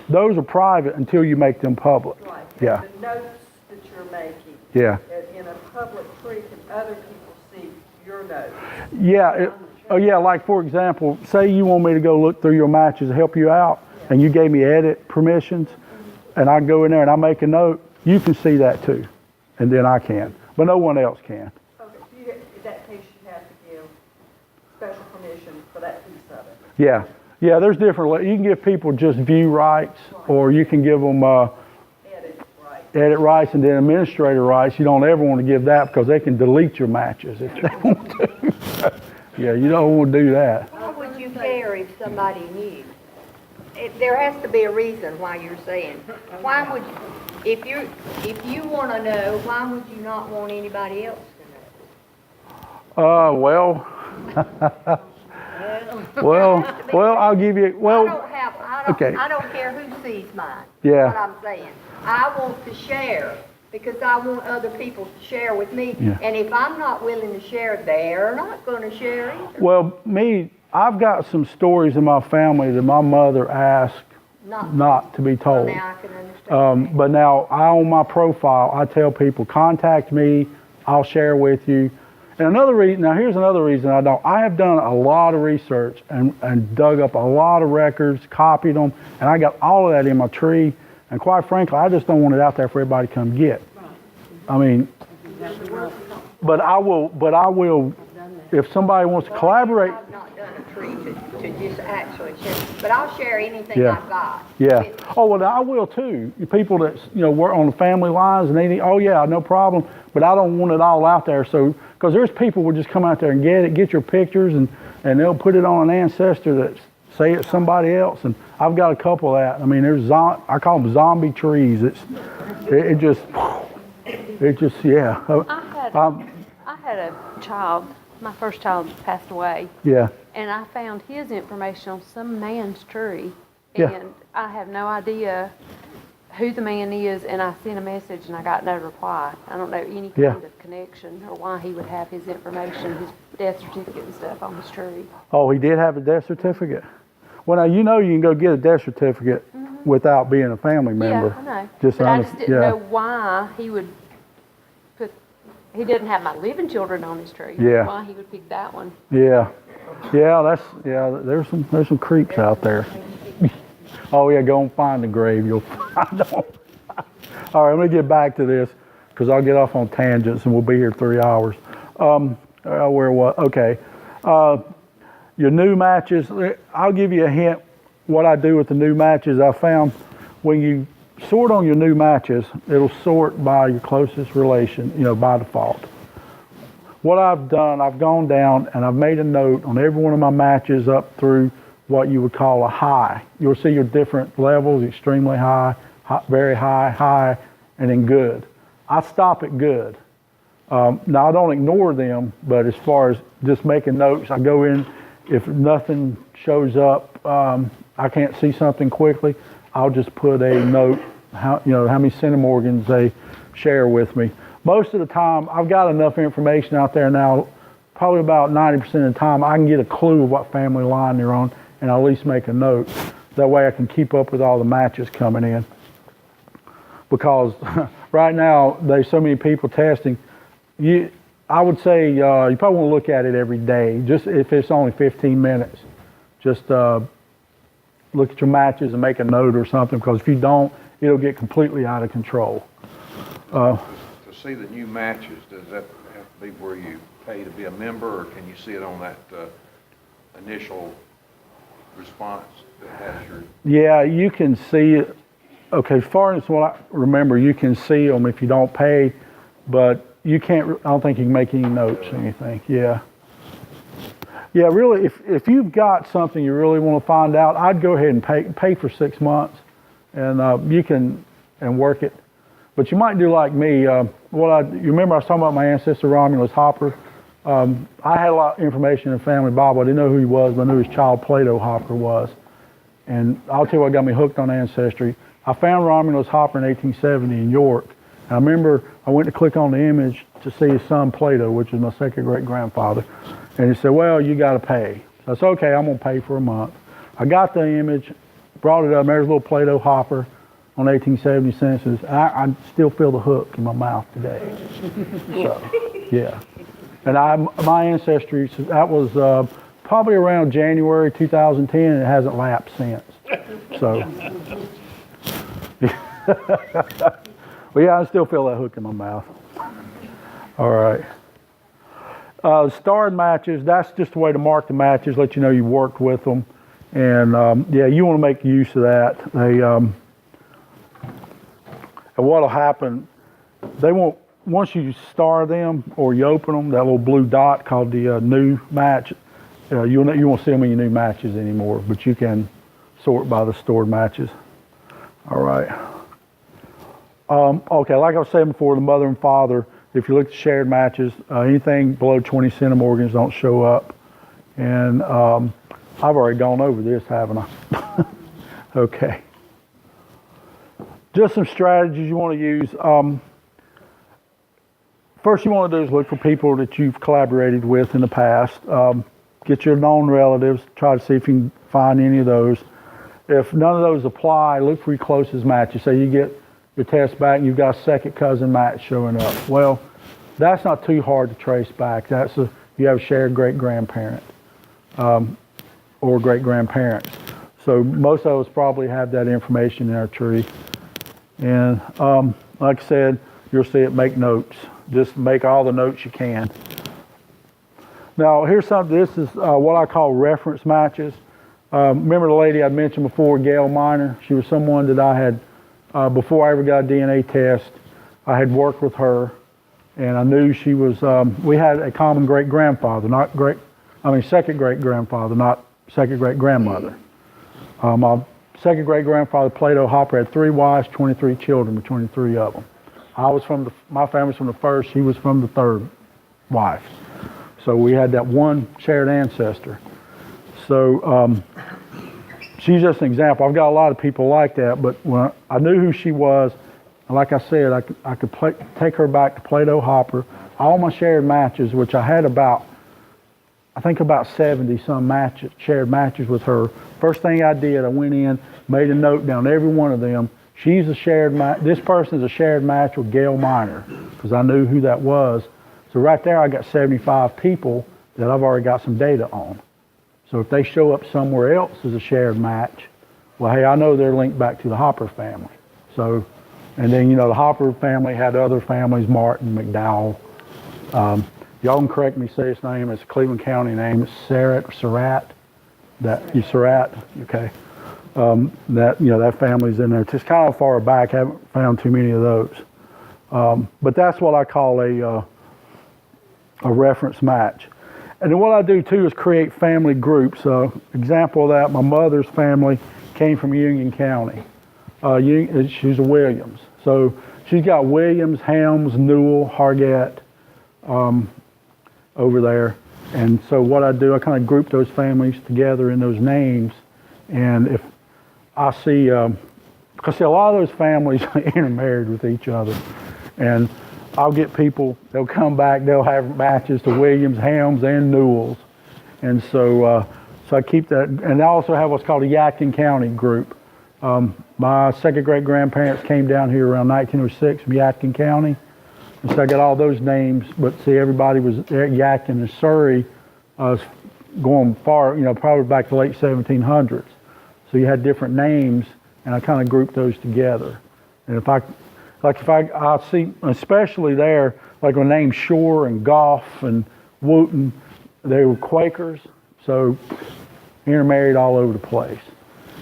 Those are private until you make them public. Right. Yeah. The notes that you're making. Yeah. In a public tree, can other people see your notes? Yeah. Like for example, say you want me to go look through your matches to help you out, and you gave me edit permissions, and I go in there and I make a note, you can see that too, and then I can, but no one else can. Okay, so in that case, you have to give special permission for that piece of it. Yeah, there's different, you can give people just view rights, or you can give them edit rights and then administrator rights. You don't ever want to give that because they can delete your matches if they want to. Yeah, you don't want to do that. Why would you care if somebody knew? There has to be a reason why you're saying. Why would, if you want to know, why would you not want anybody else to know? Well, I'll give you, okay. I don't care who sees mine. Yeah. That's what I'm saying. I want to share because I want other people to share with me. Yeah. And if I'm not willing to share, they're not going to share either. Well, I've got some stories in my family that my mother asked not to be told. Well, now I can understand. But now on my profile, I tell people, contact me, I'll share with you. And here's another reason I don't. I have done a lot of research and dug up a lot of records, copied them, and I got all of that in my tree. And quite frankly, I just don't want it out there for everybody to come get. I mean, but I will, if somebody wants to collaborate. I've not done a tree to just actually share, but I'll share anything Yeah. I've got. Yeah. Oh, well, I will too. People that, work on the family lines and they need, oh yeah, no problem. But I don't want it all out there. So, because there's people who just come out there and get your pictures and they'll put it on an ancestor that say it's somebody else. And I've got a couple of that. I mean, I call them zombie trees. It just, yeah. I had a child, my first child passed away, Yeah. and I found his information on some man's tree, Yeah. and I have no idea who the man is, and I sent a message and I got no reply. I don't know any Yeah. kind of connection or why he would have his information, his death certificate and stuff on his tree. Oh, he did have a death certificate? Well, now, you know you can go get a death certificate without being a family member. Yeah, I know. Just But I under- just didn't yeah. know why he would he didn't have my living children on his tree. Yeah. Why he would pick that one. Yeah, there's some creeps out there. Oh yeah, go and find the grave, you'll find them. All right, let me get back to this, because I'll get off on tangents and we'll be here 3 hours. Okay. Your new matches, I'll give you a hint. What I do with the new matches, I found when you sort on your new matches, it'll sort by your closest relation, by default. What I've done, I've gone down and I've made a note on every one of my matches up through what you would call a high. You'll see your different levels: extremely high, very high, high, and then good. I stop at good. Now I don't ignore them, but as far as just making notes, I go in, if nothing shows up, I can't see something quickly, I'll just put a note, how many centimorgans they share with me. Most of the time, I've got enough information out there now, probably about 90% of the time, I can get a clue of what family line they're on, and I'll at least make a note. That way I can keep up with all the matches coming in. Because right now, there's so many people testing, I would say you probably want to look at it every day, just if it's only 15 minutes. Just look at your matches and make a note or something, because if you don't, it'll get completely out of control. To see the new matches, does that have to be where you pay to be a member, or can you see it on that initial response that has your... Yeah, you can see it. Okay, as far as what I remember, you can see them if you don't pay, but you can't, I don't think you can make any notes or anything. Yeah. Yeah, really, if you've got something you really want to find out, I'd go ahead and pay for 6 months, and you can work it. But you might do like me. You remember I was talking about my ancestor Romulus Hopper? I had a lot of information in the family Bible. I didn't know who he was, but I knew his child Plato Hopper was. And I'll tell you what got me hooked on Ancestry. I found Romulus Hopper in 1870 in York. And I remember I went to click on the image to see his son Plato, which is my second great-grandfather. And he said, well, you got to pay. So I said, okay, I'm going to pay for a month. I got the image, brought it up, and there's a little Plato Hopper on 1870 census. I still feel the hook in my mouth today. So, yeah. And my ancestry, that was probably around January 2010, and it hasn't lapsed since. So, well, yeah, I still feel that hook in my mouth. All right. Starred matches, that's just a way to mark the matches, let you know you worked with them. And yeah, you want to make use of that. And what'll happen, they won't, once you star them or you open them, that little blue dot called the new match, you won't see them in your new matches anymore, but you can sort by the stored matches. All right. Okay, like I was saying before, the mother and father, if you look at shared matches, anything below 20 centimorgans don't show up. And I've already gone over this, haven't I? Okay. Just some strategies you want to use. First you want to do is look for people that you've collaborated with in the past. Get your known relatives, try to see if you can find any of those. If none of those apply, look for your closest matches. Say you get your test back and you've got a second cousin match showing up. Well, that's not too hard to trace back. You have a shared great-grandparent or great-grandparents. So most of us probably have that information in our tree. And like I said, you'll see it, make notes. Just make all the notes you can. Now here's something, this is what I call reference matches. Remember the lady I mentioned before, Gail Miner? She was someone that I had, before I ever got a DNA test, I had worked with her, and I knew she was, we had a common great-grandfather, second great-grandfather, not second great-grandmother. My second great-grandfather, Plato Hopper, had 3 wives, 23 children between the 3 of them. My family's from the first, he was from the 3rd wife. So we had that one shared ancestor. So she's just an example. I've got a lot of people like that, but when I knew who she was, and like I said, I could take her back to Plato Hopper. All my shared matches, which I had about 70 some matches, shared matches with her. First thing I did, I went in, made a note down every one of them. She's a shared match. This person is a shared match with Gail Miner, because I knew who that was. So right there, I got 75 people that I've already got some data on. So if they show up somewhere else as a shared match, well, hey, I know they're linked back to the Hopper family. So, and then, you know, the Hopper family had other families, Martin, McDowell. Y'all can correct me, say his name. It's a Cleveland County name. It's Surratt. Surratt, okay. That, you know, that family's in there. It's just kind of far back. Haven't found too many of those. But that's what I call a reference match. And then what I do too is create family groups. Example of that, my mother's family came from Union County. She's a Williams. So she's got Williams, Helms, Newell, Hargett over there. And so what I do, I kind of group those families together in those names. And if I see, because a lot of those families intermarried with each other. And I'll get people, they'll come back, they'll have matches to Williams, Helms, and Newells. And so I keep that, and I also have what's called a Yadkin County group. My second great grandparents came down here around 1906 from Yadkin County. And so I got all those names, but see, everybody was there at Yadkin and Surrey, going far, you know, probably back to the late 1700s. So you had different names, and I kind of grouped those together. And if I see, especially there, like the name Shore and Goff and Wooten, they were Quakers, so intermarried all over the place.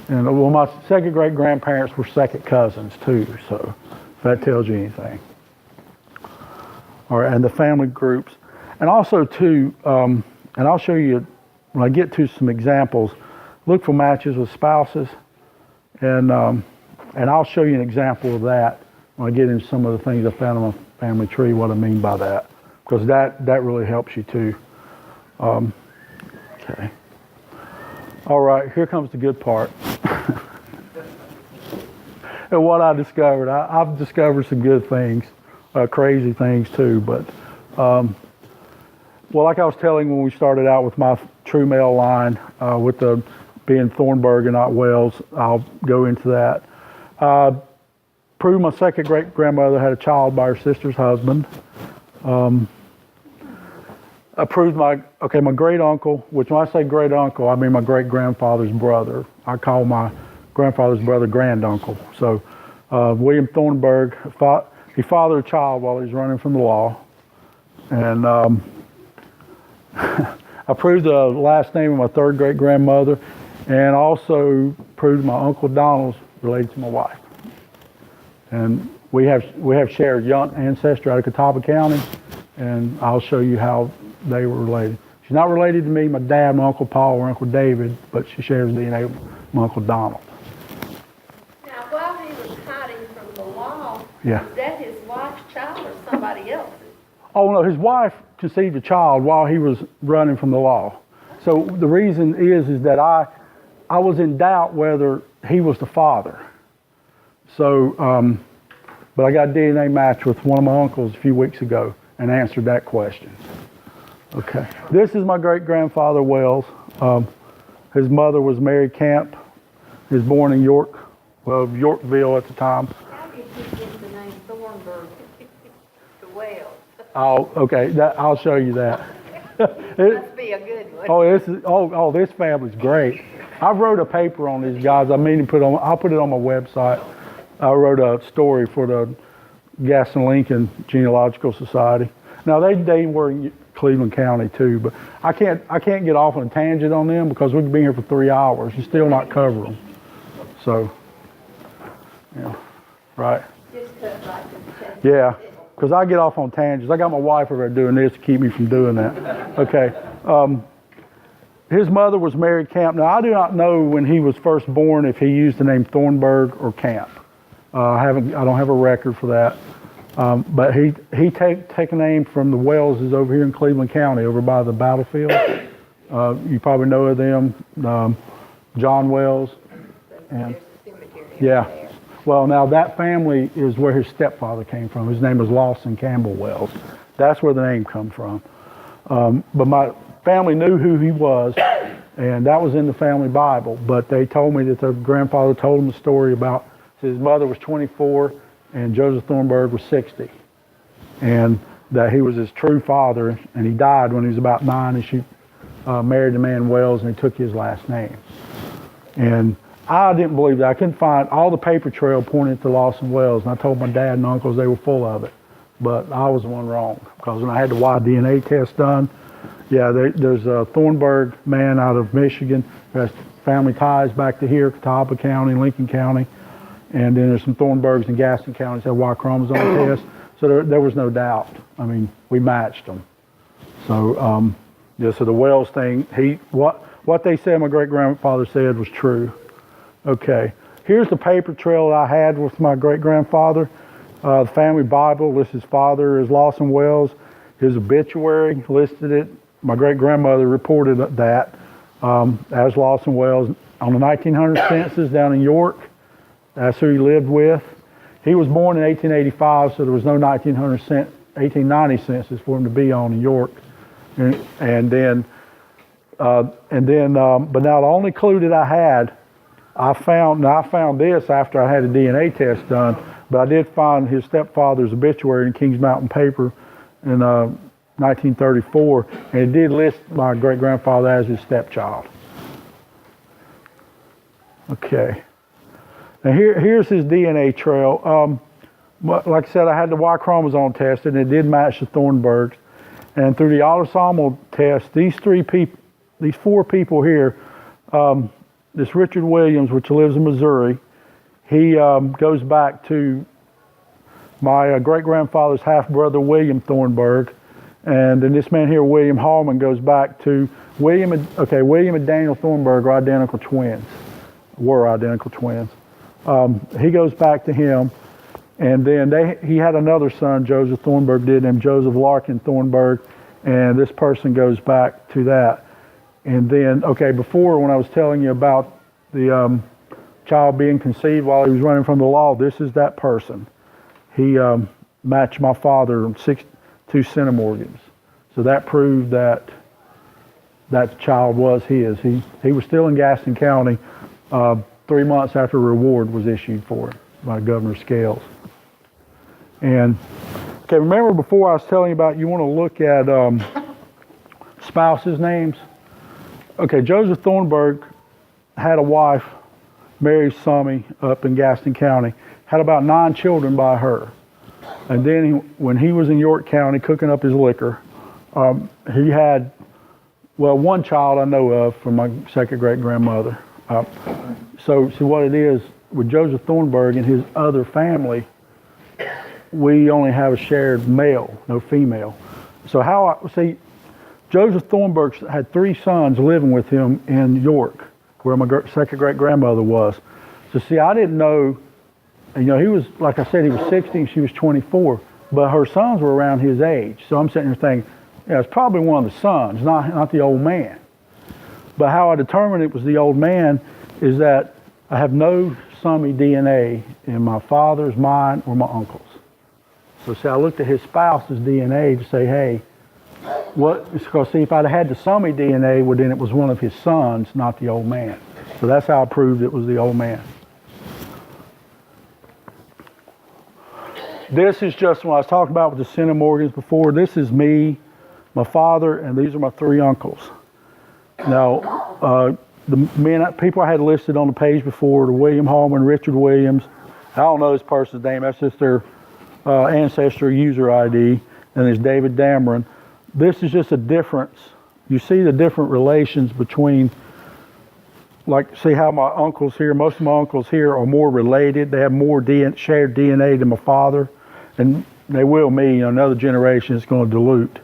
And well, my second great grandparents were second cousins too, so if that tells you anything. All right, and the family groups. And also too, and I'll show you, when I get to some examples, look for matches with spouses, and I'll show you an example of that when I get into some of the things I found on my family tree, what I mean by that, because that really helps you too. Okay. All right, here comes the good part. And what I discovered, I've discovered some good things, crazy things too, but well, like I was telling when we started out with my true male line, with the being Thornburg and not Wells, I'll go into that. Proved my second great grandmother had a child by her sister's husband. I proved my great uncle, which when I say great uncle, I mean my great grandfather's brother. I call my grandfather's brother granduncle. So William Thornburg, he fathered a child while he was running from the law. And I proved the last name of my third great grandmother, and also proved my Uncle Donald's related to my wife. And we have shared young ancestry out of Catawba County, and I'll show you how they were related. She's not related to me, my dad, my Uncle Paul, or Uncle David, but she shares DNA with my Uncle Donald. Now, while he was hiding from the law, Yeah. is that his wife's child or somebody else's? Oh no, his wife conceived a child while he was running from the law. So the reason is that I was in doubt whether he was the father. So, but I got a DNA match with one of my uncles a few weeks ago and answered that question. Okay, this is my great grandfather Wells. His mother was Mary Camp. He was born in Yorkville at the time. How did he get the name Thornburg to Wells? I'll show you that. Must be a good one. This family's great. I wrote a paper on these guys. I'll put it on my website. I wrote a story for the Gaston Lincoln Genealogical Society. Now they were in Cleveland County too, but I can't get off on a tangent on them because we could be here for 3 hours and still not cover them. So, yeah, right. Just cut right to the chase. Yeah, because I get off on tangents. I got my wife over there doing this to keep me from doing that. Okay. His mother was Mary Camp. Now, I do not know when he was first born if he used the name Thornburg or Camp. I don't have a record for that. But he take a name from the Wellses over here in Cleveland County, over by the battlefield. You probably know of them. John Wells, And There's a cemetery yeah. over there. Well, now that family is where his stepfather came from. His name was Lawson Wells. That's where the name comes from. But my family knew who he was, and that was in the family Bible. But they told me that their grandfather told them the story about his mother was 24 and Joseph Thornburg was 60. And that he was his true father, and he died when he was about 9, and she married the man Wells, and he took his last name. And I didn't believe that. I couldn't find, all the paper trail pointed to Lawson Wells, and I told my dad and uncles they were full of it. But I was the one wrong, because when I had the Y DNA test done, yeah, there's a Thornburg man out of Michigan who has family ties back to here, Catawba County, Lincoln County, and then there's some Thornburgs in Gaston County that have Y chromosome test. So there was no doubt. I mean, we matched them. So, yeah, so the Wells thing, what they said my great-grandfather said was true. Okay, here's the paper trail that I had with my great-grandfather. The family Bible lists his father as Lawson Wells. His obituary listed it. My great-grandmother reported that as Lawson Wells. On the 1900 census down in York, that's who he lived with. He was born in 1885, so there was no 1890 census for him to be on in York. But now the only clue that I had, I found this after I had a DNA test done, but I did find his stepfather's obituary in Kings Mountain paper in 1934, and it did list my great-grandfather as his stepchild. Okay. Now here's his DNA trail. Like I said, I had the Y chromosome tested, and it did match the Thornburgs. And through the autosomal test, these four people here, this Richard Williams, which lives in Missouri, he goes back to my great-grandfather's half-brother, William Thornburg. And then this man here, William Hallman, goes back to William and Daniel Thornburg are identical twins, were identical twins. He goes back to him, and then he had another son, Joseph Thornburg did, named Joseph Larkin Thornburg, and this person goes back to that. And then, before when I was telling you about the child being conceived while he was running from the law, this is that person. He matched my father 2 Centrimorgans. So that proved that that child was his. He was still in Gaston County 3 months after a reward was issued for it by Governor Scales. And remember before I was telling you about you want to look at spouses' names? Joseph Thornburg had a wife, Mary Summey, up in Gaston County, had about 9 children by her. And then when he was in York County cooking up his liquor, he had, one child I know of from my second great-grandmother. So see what it is, with Joseph Thornburg and his other family, we only have a shared male, no female. So Joseph Thornburg had 3 sons living with him in York, where my second great-grandmother was. So see, I didn't know, he was, like I said, he was 60 and she was 24, but her sons were around his age. So I'm sitting here thinking, it's probably one of the sons, not the old man. But how I determined it was the old man is that I have no Summey DNA in my father's, mine, or my uncle's. So see, I looked at his spouse's DNA to say, hey, because see, if I'd had the Summey DNA, well, then it was one of his sons, not the old man. So that's how I proved it was the old man. This is just what I was talking about with the Centrimorgans before. This is me, my father, and these are my 3 uncles. Now, the people I had listed on the page before, the William Hallman, Richard Williams, I don't know this person's name, that's just their Ancestry user ID, and there's David Dameron. This is just a difference. You see the different relations between, like, see how my uncles here, most of my uncles here are more related. They have more shared DNA than my father, and they will me, another generation is going to dilute.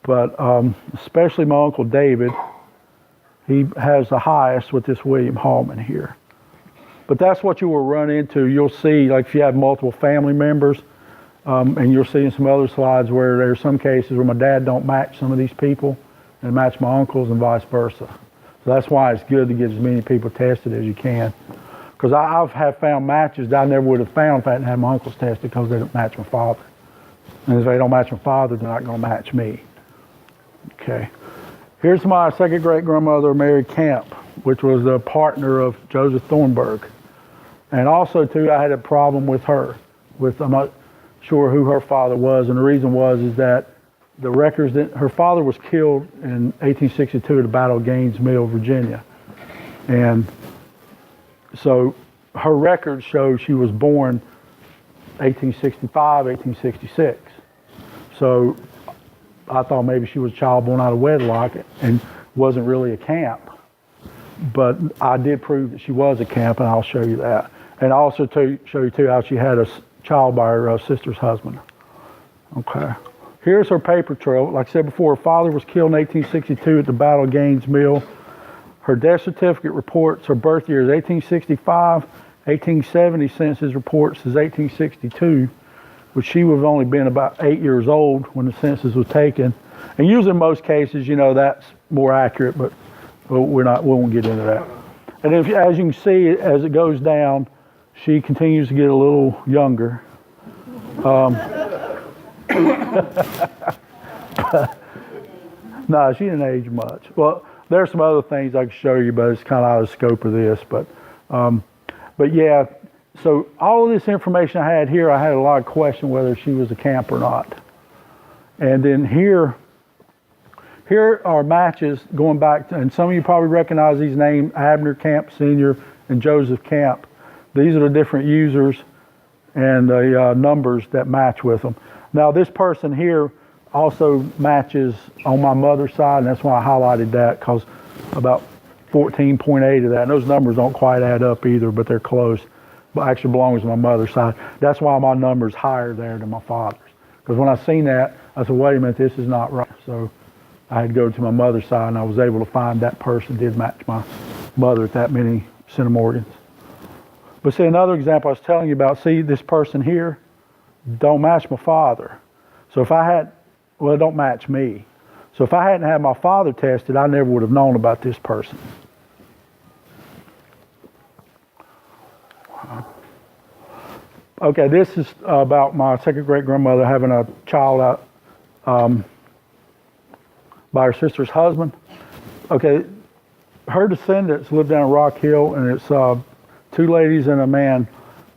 But especially my Uncle David, he has the highest with this William Hallman here. But that's what you will run into. You'll see, like if you have multiple family members, and you'll see in some other slides where there's some cases where my dad don't match some of these people and match my uncles and vice versa. So that's why it's good to get as many people tested as you can. Because I've had found matches that I never would have found if I hadn't had my uncles tested because they don't match my father. And if they don't match my father, they're not going to match me. Okay. Here's my second great grandmother, Mary Camp, which was the partner of Joseph Thornburg. And also, too, I had a problem with her. I'm not sure who her father was, and the reason is that the records that her father was killed in 1862 at the Battle of Gaines Mill, Virginia. And so her records show she was born 1865, 1866. So I thought maybe she was a child born out of wedlock and wasn't really a camp. But I did prove that she was a camp, and I'll show you that. And also to show you too how she had a child by her sister's husband. Okay. Here's her paper trail. Like I said before, her father was killed in 1862 at the Battle of Gaines Mill. Her death certificate reports her birth year is 1865. 1870 census reports is 1862, which she would have only been about 8 years old when the census was taken. And usually in most cases, that's more accurate, but we won't get into that. And as you can see, as it goes down, she continues to get a little younger. No, she didn't age much. Well, there's some other things I can show you, but it's kind of out of the scope of this. But yeah, so all of this information I had here, I had a lot of question whether she was a camp or not. And then here are matches going back to, and some of you probably recognize these names, Abner Camp Sr. and Joseph Camp. These are the different users and the numbers that match with them. Now this person here also matches on my mother's side, and that's why I highlighted that, because about 14.8 of that, and those numbers don't quite add up either, but they're close, but actually belongs to my mother's side. That's why my number's higher there than my father's. Because when I seen that, I said, wait a minute, this is not right. So I had to go to my mother's side, and I was able to find that person did match my mother at that many Centrimorgans. But see, another example I was telling you about, see this person here, don't match my father. So if I had, well, it don't match me. So if I hadn't had my father tested, I never would have known about this person. Okay, this is about my second great grandmother having a child by her sister's husband. Okay, her descendants live down in Rock Hill, and it's 2 ladies and a man.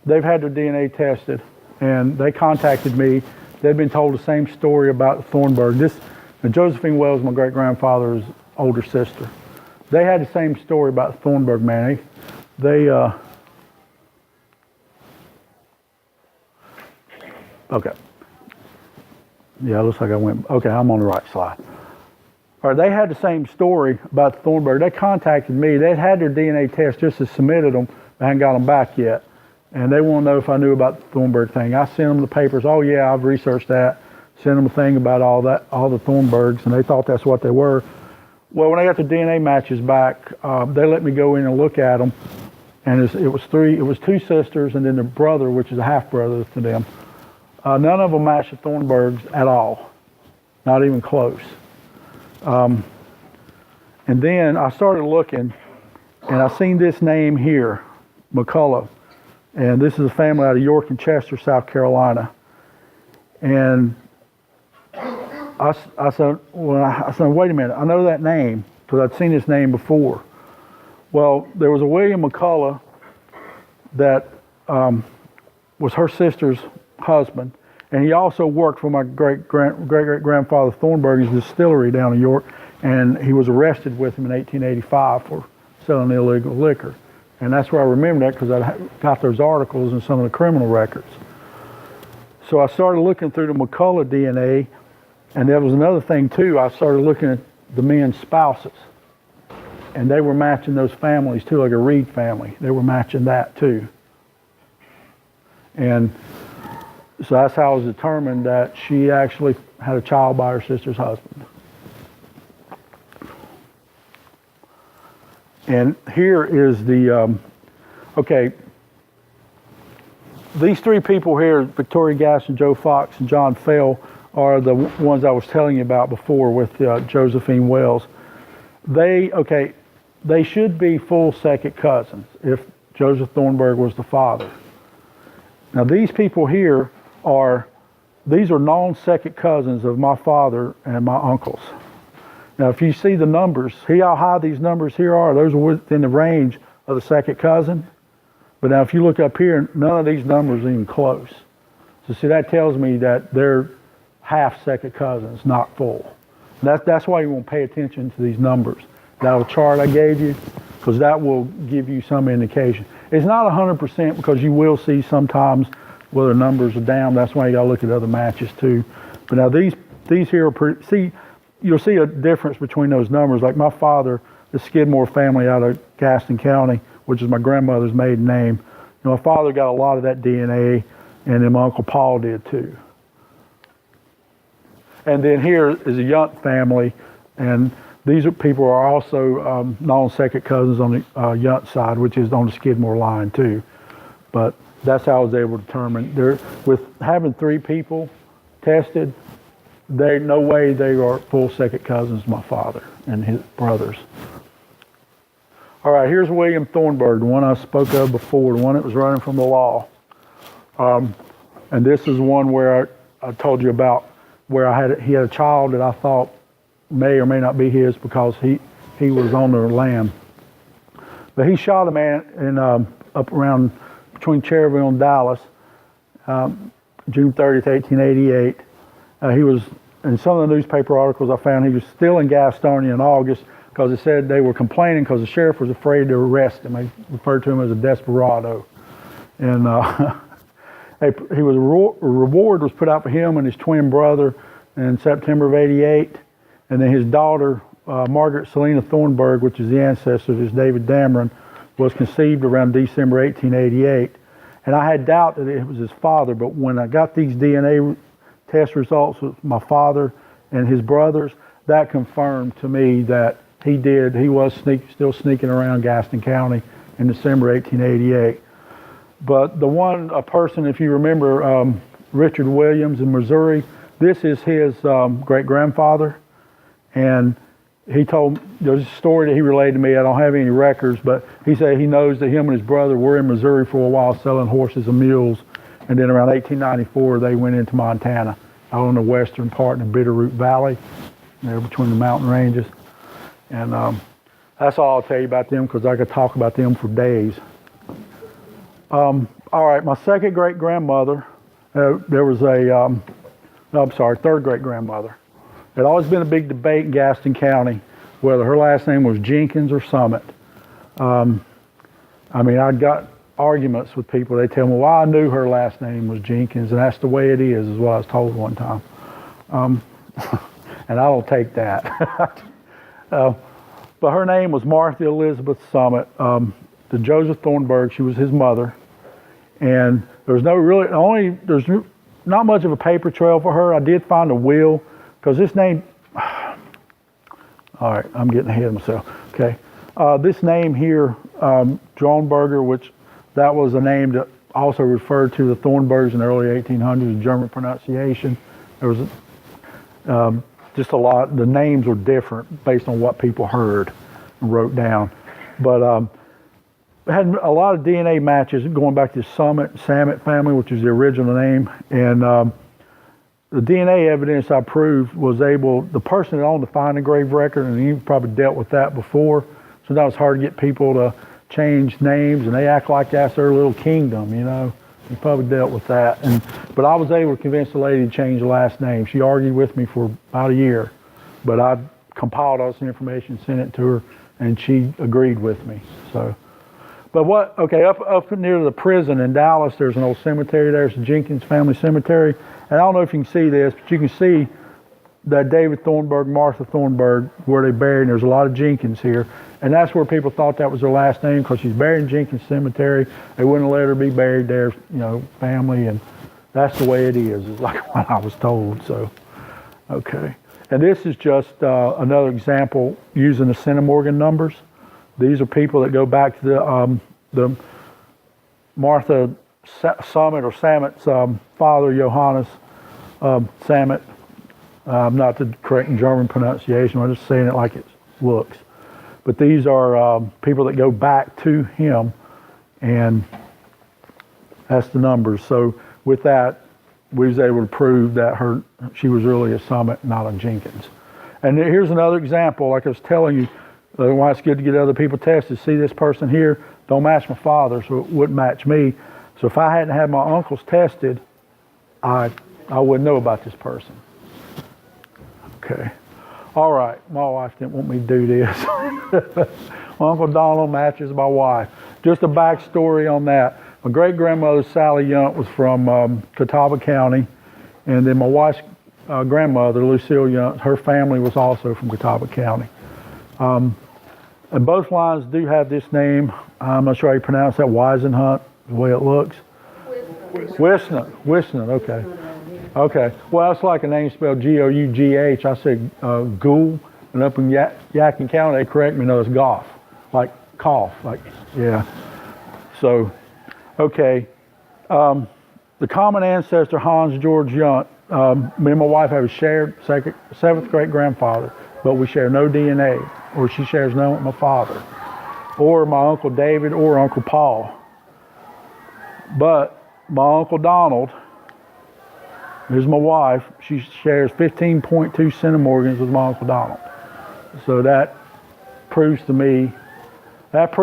They've had their DNA tested, and they contacted me. They'd been told the same story about Thornburg. Josephine Wells, my great-grandfather's older sister. They had the same story about the Thornburg man. Okay. Yeah, it looks like okay, I'm on the right slide. Or they had the same story about the Thornburg. They contacted me. They'd had their DNA test just as submitted them. I hadn't got them back yet. And they want to know if I knew about the Thornburg thing. I sent them the papers. Oh yeah, I've researched that. Sent them a thing about all the Thornburgs, and they thought that's what they were. Well, when I got the DNA matches back, they let me go in and look at them. And it was 2 sisters and then the brother, which is a half brother to them. None of them matched the Thornburgs at all. Not even close. And then I started looking, and I seen this name here, McCullough. And this is a family out of York and Chester, South Carolina. And I said, wait a minute, I know that name because I'd seen this name before. Well, there was a William McCullough that was her sister's husband, and he also worked for my great-great-grandfather Thornburg's distillery down in York, and he was arrested with him in 1885 for selling illegal liquor. And that's where I remember that, because I got those articles in some of the criminal records. So I started looking through the McCullough DNA, and there was another thing too. I started looking at the men's spouses, and they were matching those families too, like a Reed family. They were matching that too. And so that's how I was determined that she actually had a child by her sister's husband. And here is the, okay, these 3 people here, Victoria Gaston, Joe Fox, and John Fell, are the ones I was telling you about before with Josephine Wells. They should be full second cousins. If Joseph Thornburg was the father. Now these people here these are known second cousins of my father and my uncles. Now if you see the numbers, see how high these numbers here are? Those are within the range of the second cousin. But now if you look up here, none of these numbers are even close. So see, that tells me that they're half second cousins, not full. That's why you want to pay attention to these numbers. That little chart I gave you, because that will give you some indication. It's not 100% because you will see sometimes where the numbers are down. That's why you got to look at other matches too. But now these here are pretty, you'll see a difference between those numbers. Like my father, the Skidmore family out of Gaston County, which is my grandmother's maiden name. My father got a lot of that DNA, and then my Uncle Paul did too. And then here is a Yunt family, and these people are also known second cousins on the Yunt side, which is on the Skidmore line too. But that's how I was able to determine. With having 3 people tested, no way they are full second cousins of my father and his brothers. All right, here's William Thornburg, the one I spoke of before, the one that was running from the law. And this is one where I told you about where he had a child that I thought may or may not be his because he was on the lam. But he shot a man in up around between Cherryville and Dallas, June 30th, 1888. He was, in some of the newspaper articles I found, he was still in Gastonia in August because it said they were complaining because the sheriff was afraid to arrest him. They referred to him as a desperado. And he was a reward was put out for him and his twin brother in September of '88. And then his daughter, Margaret Selena Thornburg, which is the ancestor of this David Dameron, was conceived around December 1888. And I had doubt that it was his father, but when I got these DNA test results with my father and his brothers, that confirmed to me that he was still sneaking around Gaston County in December 1888. But a person, if you remember, Richard Williams in Missouri, this is his great-grandfather. And he told, there's a story that he relayed to me, I don't have any records, but he said he knows that him and his brother were in Missouri for a while selling horses and mules. And then around 1894, they went into Montana, out on the western part in the Bitterroot Valley, there between the mountain ranges. And that's all I'll tell you about them because I could talk about them for days. All right, my second great-grandmother, there was third great-grandmother. It had always been a big debate in Gaston County whether her last name was Jenkins or Summit. I got arguments with people. They tell me, well, I knew her last name was Jenkins, and that's the way it is what I was told one time. And I don't take that. But her name was Martha Elizabeth Summit. The Joseph Thornburg, she was his mother. And there's not much of a paper trail for her. I did find a will, because this name, all right, I'm getting ahead of myself. Okay. This name here, Dronberger, which that was a name that also referred to the Thornburgs in the early 1800s, German pronunciation. There was just a lot, the names were different based on what people heard and wrote down. But had a lot of DNA matches going back to the Samet family, which is the original name. And the DNA evidence I proved was the person that owned the find and grave record, and you probably dealt with that before. So now it's hard to get people to change names, and they act like that's their little kingdom, you know. You probably dealt with that. But I was able to convince the lady to change the last name. She argued with me for about a year, but I compiled all this information, sent it to her, and she agreed with me. So, but up near the prison in Dallas, there's an old cemetery there. It's the Jenkins Family Cemetery. And I don't know if you can see this, but you can see that David Thornburg, Martha Thornburg, where they buried. And there's a lot of Jenkins here. And that's where people thought that was her last name because she's buried in Jenkins Cemetery. They wouldn't let her be buried there, family. And that's the way it is like what I was told. So, okay. And this is just another example using the Centrimorgan numbers. These are people that go back to the Martha Summit or Samet's father, Johannes Samet. Not the correct German pronunciation, I'm just saying it like it looks. But these are people that go back to him And that's the numbers. So with that, we was able to prove that she was really a Summit, not a Jenkins. And here's another example, like I was telling you, why it's good to get other people tested. See this person here, don't match my father, so it wouldn't match me. So if I hadn't had my uncles tested, I wouldn't know about this person. Okay. All right, my wife didn't want me to do this. My Uncle Donald matches my wife. Just a backstory on that. My great-grandmother, Sally Yunt, was from Catawba County. And then my wife's grandmother, Lucille Yunt, her family was also from Catawba County. And both lines do have this name. I'm not sure how you pronounce that, Weisenhunt, the way it looks. Wisnant, okay. Okay, well, that's like a name spelled G-O-U-G-H. I said Ghoul, and up in Yadkin County, they correct me, no, it's Goff, like cough, like, yeah. So, okay, the common ancestor, Hans George Yunt, me and my wife have a shared seventh great grandfather, but we share no DNA, or she shares none with my father, or my Uncle David, or Uncle Paul. But my Uncle Donald, here's my wife, she shares 15.2 Centrimorgans with my Uncle Donald. So that proves to me that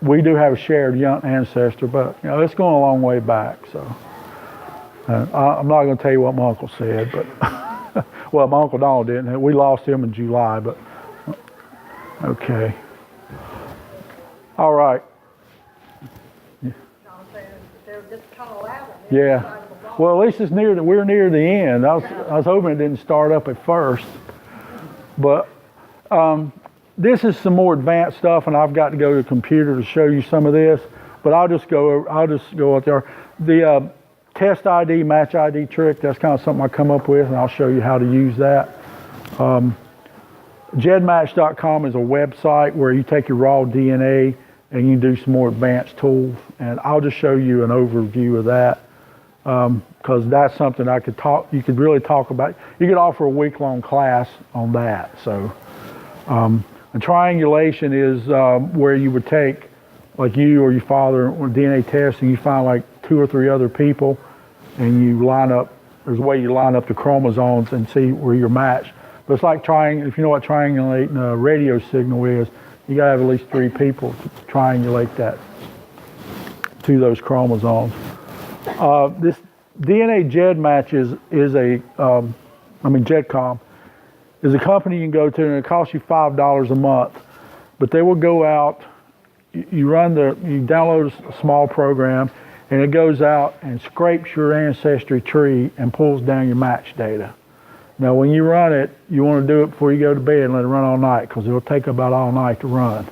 we do have a shared Yunt ancestor, but you know, it's going a long way back. So I'm not going to tell you what my uncle said, but well, my Uncle Donald didn't. We lost him in July, but okay. All right. They're just tall out. Yeah. Well, at least it's we're near the end. I was hoping it didn't start up at first, but this is some more advanced stuff, and I've got to go to the computer to show you some of this. But I'll just go out there. The test ID, match ID trick. That's kind of something I come up with, and I'll show you how to use that. Gedmatch.com is a website where you take your raw DNA and you can do some more advanced tools. And I'll just show you an overview of that because that's something you could really talk about. You could offer a week-long class on that. So a triangulation is where you would take, like you or your father, or DNA test, and you find like 2 or 3 other people, and you line up, there's a way you line up the chromosomes and see where you're matched. But it's like if you know what triangulating a radio signal is, you gotta have at least 3 people to triangulate that to those chromosomes. This DNA GEDmatch GEDcom is a company you can go to, and it costs you $5 a month. But they will go out, you download a small program, and it goes out and scrapes your ancestry tree and pulls down your match data. Now, when you run it, you want to do it before you go to bed and let it run all night, because it'll take about all night to run.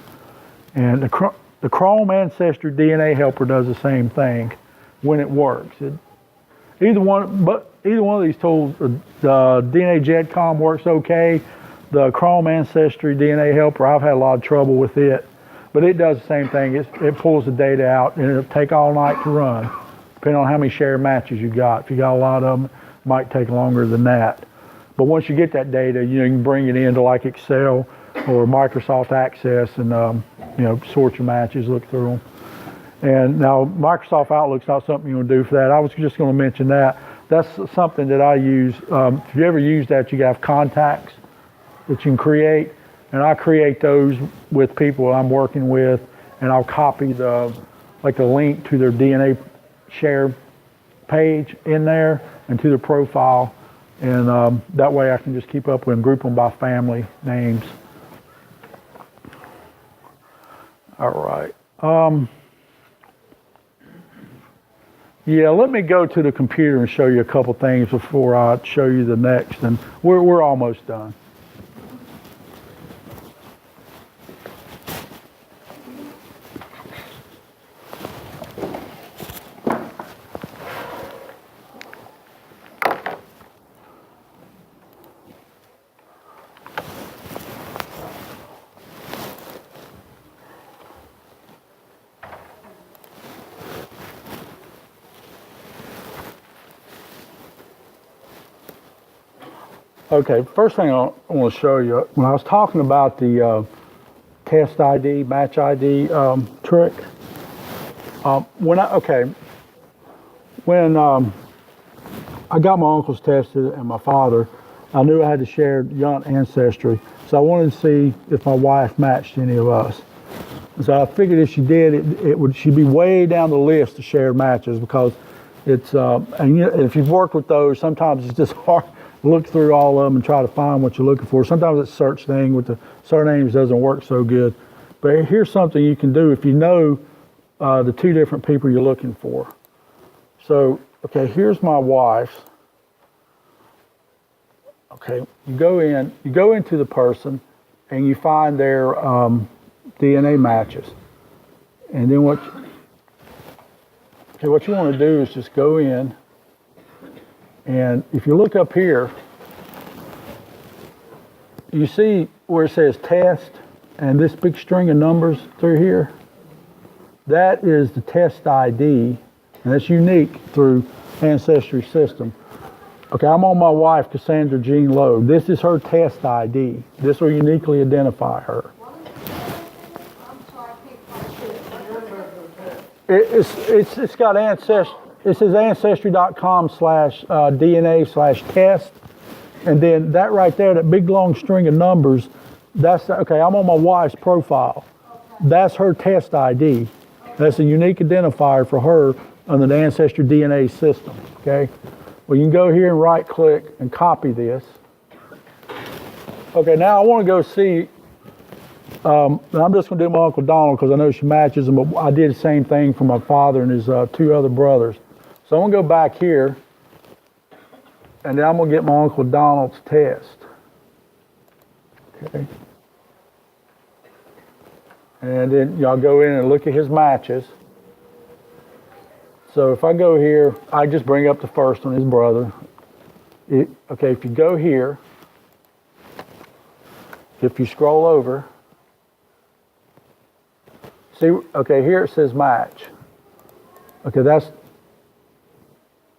And the Chrome Ancestry DNA Helper does the same thing when it works. Either one of these tools, the DNA GEDcom works okay. The Chrome Ancestry DNA Helper, I've had a lot of trouble with it, but it does the same thing. It pulls the data out, and it'll take all night to run, depending on how many shared matches you got. If you got a lot of them, it might take longer than that. But once you get that data, you can bring it into like Excel or Microsoft Access and sort your matches, look through them. And now Microsoft Outlook's not something you want to do for that. I was just going to mention that. That's something that I use. If you ever use that, you have contacts that you can create, and I create those with people I'm working with, and I'll copy the link to their DNA share page in there and to the profile. And that way I can just keep up with them, group them by family names. All right. Yeah, let me go to the computer and show you a couple things before I show you the next. And we're almost done. Okay, first thing I want to show you, when I was talking about the test ID, match ID trick. When I got my uncles tested and my father, I knew I had to share young ancestry, so I wanted to see if my wife matched any of us. So I figured if she did, she'd be way down the list of shared matches, because it's and if you've worked with those, sometimes it's just hard to look through all of them and try to find what you're looking for. Sometimes that search thing with the surnames doesn't work so good. But here's something you can do if you know the two different people you're looking for. So, okay, here's my wife's. Okay, you go into the person and you find their DNA matches. And then what you want to do is just go in, and if you look up here, you see where it says test and this big string of numbers through here. That is the test ID, and that's unique through Ancestry system. Okay, I'm on my wife, Cassandra Jean Lowe. This is her test ID. This will uniquely identify her. I'm sorry, I can't quite see it. It's got Ancestry. It says ancestry.com/DNA/test, and then that right there, that big long string of numbers. That's okay. I'm on my wife's profile. That's her test ID. That's a unique identifier for her under the Ancestry DNA system. Okay. Well, you can go here and right click and copy this. Okay, now I want to go see, I'm just going to do my Uncle Donald because I know she matches him, but I did the same thing for my father and his two other brothers. So I'm going to go back here, and then I'm going to get my Uncle Donald's test. Okay. And then y'all go in and look at his matches. So if I go here, I just bring up the first one, his brother. Okay, if you go here, if you scroll over, see, okay, here it says match. Okay, that's,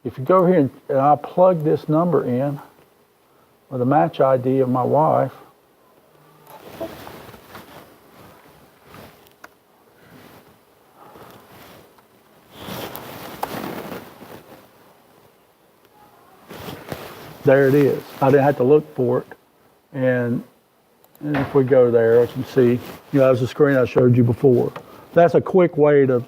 if you go here and I plug this number in with the match ID of my wife, there it is. I didn't have to look for it. And if we go there, I can see, that was the screen I showed you before. That's a quick way to,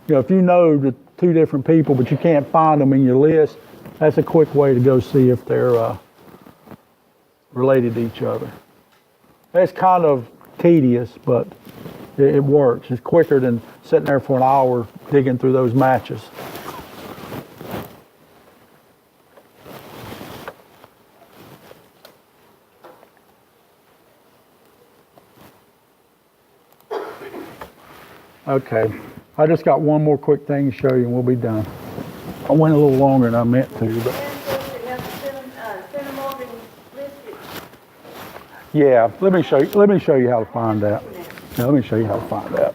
if you know the two different people, but you can't find them in your list, that's a quick way to go see if they're related to each other. It's kind of tedious, but it works. It's quicker than sitting there for an hour digging through those matches. Okay, I just got one more quick thing to show you and we'll be done. I went a little longer than I meant to, but Centrimorgans listed. yeah, let me show you how to find that. Yeah, let me show you how to find that.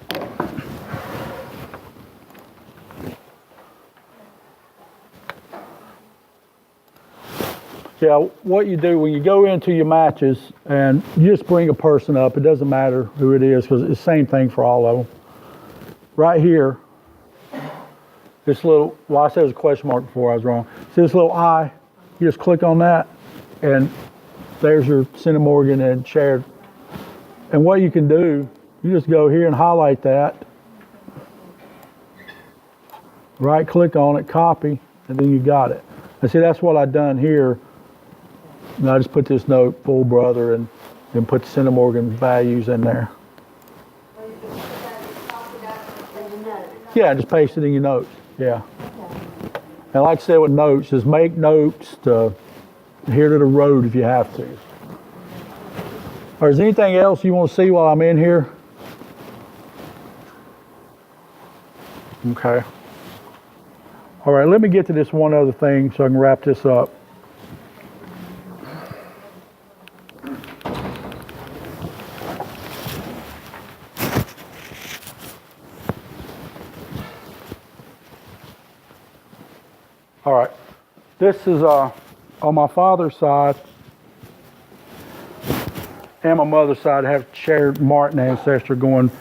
Yeah, what you do when you go into your matches and you just bring a person up, it doesn't matter who it is because it's the same thing for all of them. Right here, this little, well, I said it was a question mark before, I was wrong. See this little I? You just click on that, and there's your Centrimorgan and shared. And what you can do, you just go here and highlight that, right click on it, copy, and then you got it. And see, that's what I've done here. And I just put this note, full brother, and then put the Centrimorgan values in there. Yeah, just paste it in your notes. Yeah. And like I said with notes, just make notes to here to the road if you have to. Or is there anything else you want to see while I'm in here? Okay. All right, let me get to this one other thing so I can wrap this up. All right, this is on my father's side, and my mother's side have shared Martin ancestry going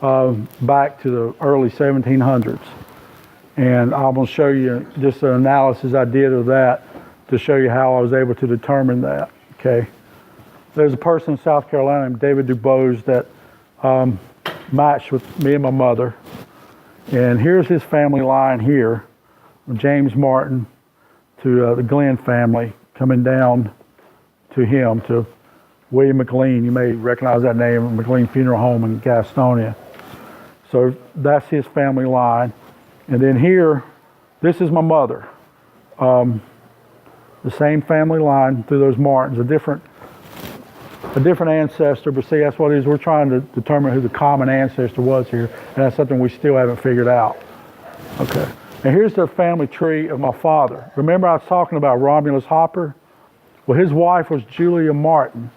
back to the early 1700s. And I'm going to show you just an analysis I did of that to show you how I was able to determine that, okay? There's a person in South Carolina named David DuBose that matched with me and my mother. And here's his family line here, James Martin to the Glenn family, coming down to him, to William McLean. You may recognize that name, McLean Funeral Home in Gastonia. So that's his family line. And then here, this is my mother. The same family line through those Martins, a different ancestor, but see, that's what it is. We're trying to determine who the common ancestor was here, and that's something we still haven't figured out. Okay, and here's the family tree of my father. Remember I was talking about Romulus Hopper? Well, his wife was Julia Martin,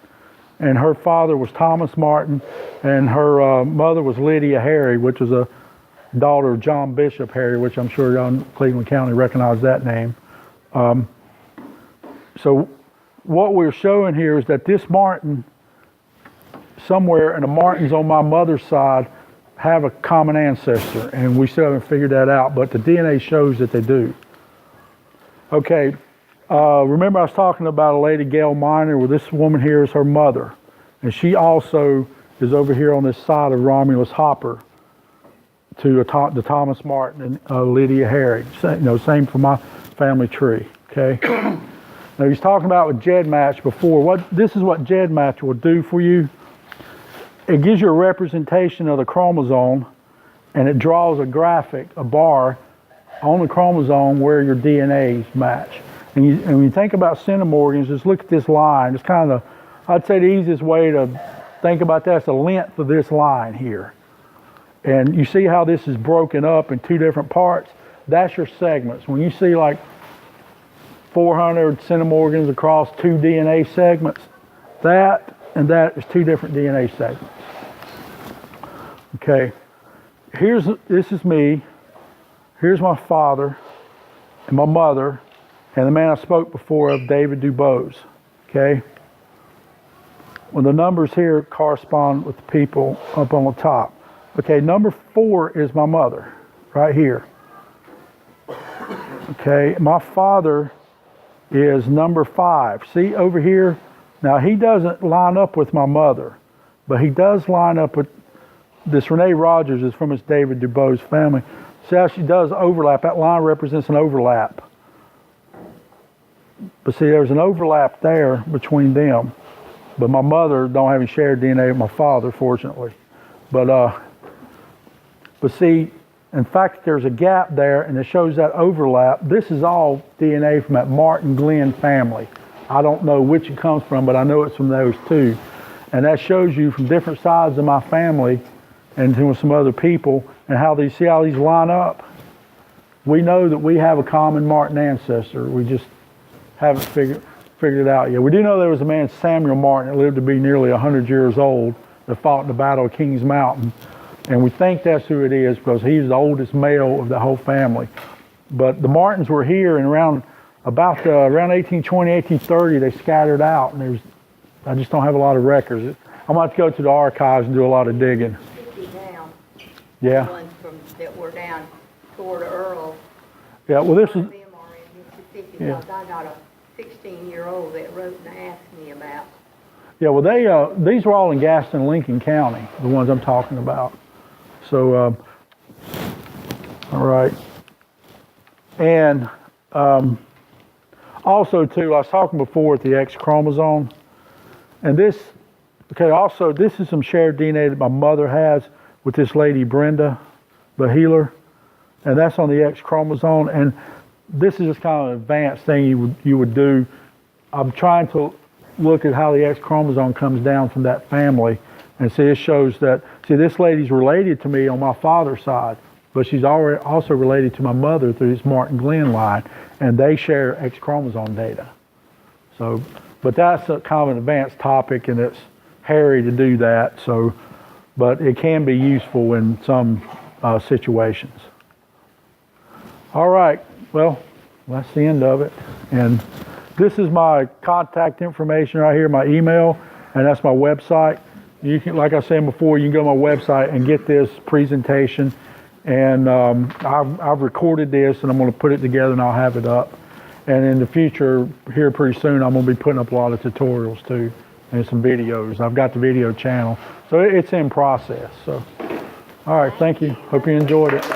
and her father was Thomas Martin, and her mother was Lydia Harry, which was a daughter of John Bishop Harry, which I'm sure y'all in Cleveland County recognize that name. So what we're showing here is that this Martin, somewhere in the Martins on my mother's side, have a common ancestor, and we still haven't figured that out, but the DNA shows that they do. Okay, remember I was talking about a lady, Gail Miner, well, this woman here is her mother, and she also is over here on this side of Romulus Hopper to the Thomas Martin and Lydia Harry. Same for my family tree, okay? Now he's talking about with GEDmatch before. This is what GEDmatch will do for you. It gives you a representation of the chromosome, and it draws a graphic, a bar, on the chromosome where your DNAs match. And when you think about centimorgans, just look at this line. It's kind of, I'd say the easiest way to think about that is the length of this line here. And you see how this is broken up in two different parts? That's your segments. When you see like 400 centimorgans across two DNA segments, that and that is two different DNA segments. Okay, this is me, here's my father and my mother, and the man I spoke before of, David DuBose, okay? Well, the numbers here correspond with the people up on the top. Okay, number 4 is my mother, right here. Okay, my father is number 5. See over here? Now he doesn't line up with my mother, but he does line up with this. Renee Rogers is from his David DuBose family. See how she does overlap? That line represents an overlap. But see, there's an overlap there between them. But my mother don't have any shared DNA with my father, fortunately. But see, in fact, there's a gap there, and it shows that overlap. This is all DNA from that Martin Glenn family. I don't know which it comes from, but I know it's from those two. And that shows you from different sides of my family and to some other people, and how these, see how these line up? We know that we have a common Martin ancestor. We just haven't figured it out yet. We do know there was a man, Samuel Martin, that lived to be nearly 100 years old, that fought in the Battle of Kings Mountain. And we think that's who it is because he's the oldest male of the whole family. But the Martins were here, and around 1820, 1830, they scattered out, and I just don't have a lot of records. I'm going to have to go to the archives and do a lot of digging. Down. Yeah. The ones that were down toward Earl. Yeah, well, this is, Them are in Mississippi, Yeah. because I got a 16-year-old that wrote and asked me about. yeah, well, these were all in Gaston, Lincoln County, the ones I'm talking about. So, all right. And also, too, I was talking before with the X chromosome. And this, okay, also, this is some shared DNA that my mother has with this lady, Brenda Baheeler. And that's on the X chromosome. And this is just kind of an advanced thing you would do. I'm trying to look at how the X chromosome comes down from that family. And see, it shows that, see, this lady's related to me on my father's side, but she's also related to my mother through this Martin Glenn line, and they share X chromosome data. So, but that's a kind of an advanced topic, and it's hairy to do that, so, but it can be useful in some situations. All right, well, that's the end of it. And this is my contact information right here, my email. and that's my website. You can, like I said before, you can go to my website and get this presentation. And I've recorded this, and I'm going to put it together, and I'll have it up. And in the future, here pretty soon, I'm going to be putting up a lot of tutorials too, and some videos. I've got the video channel, so it's in process. So, all right, thank you. Hope you enjoyed it.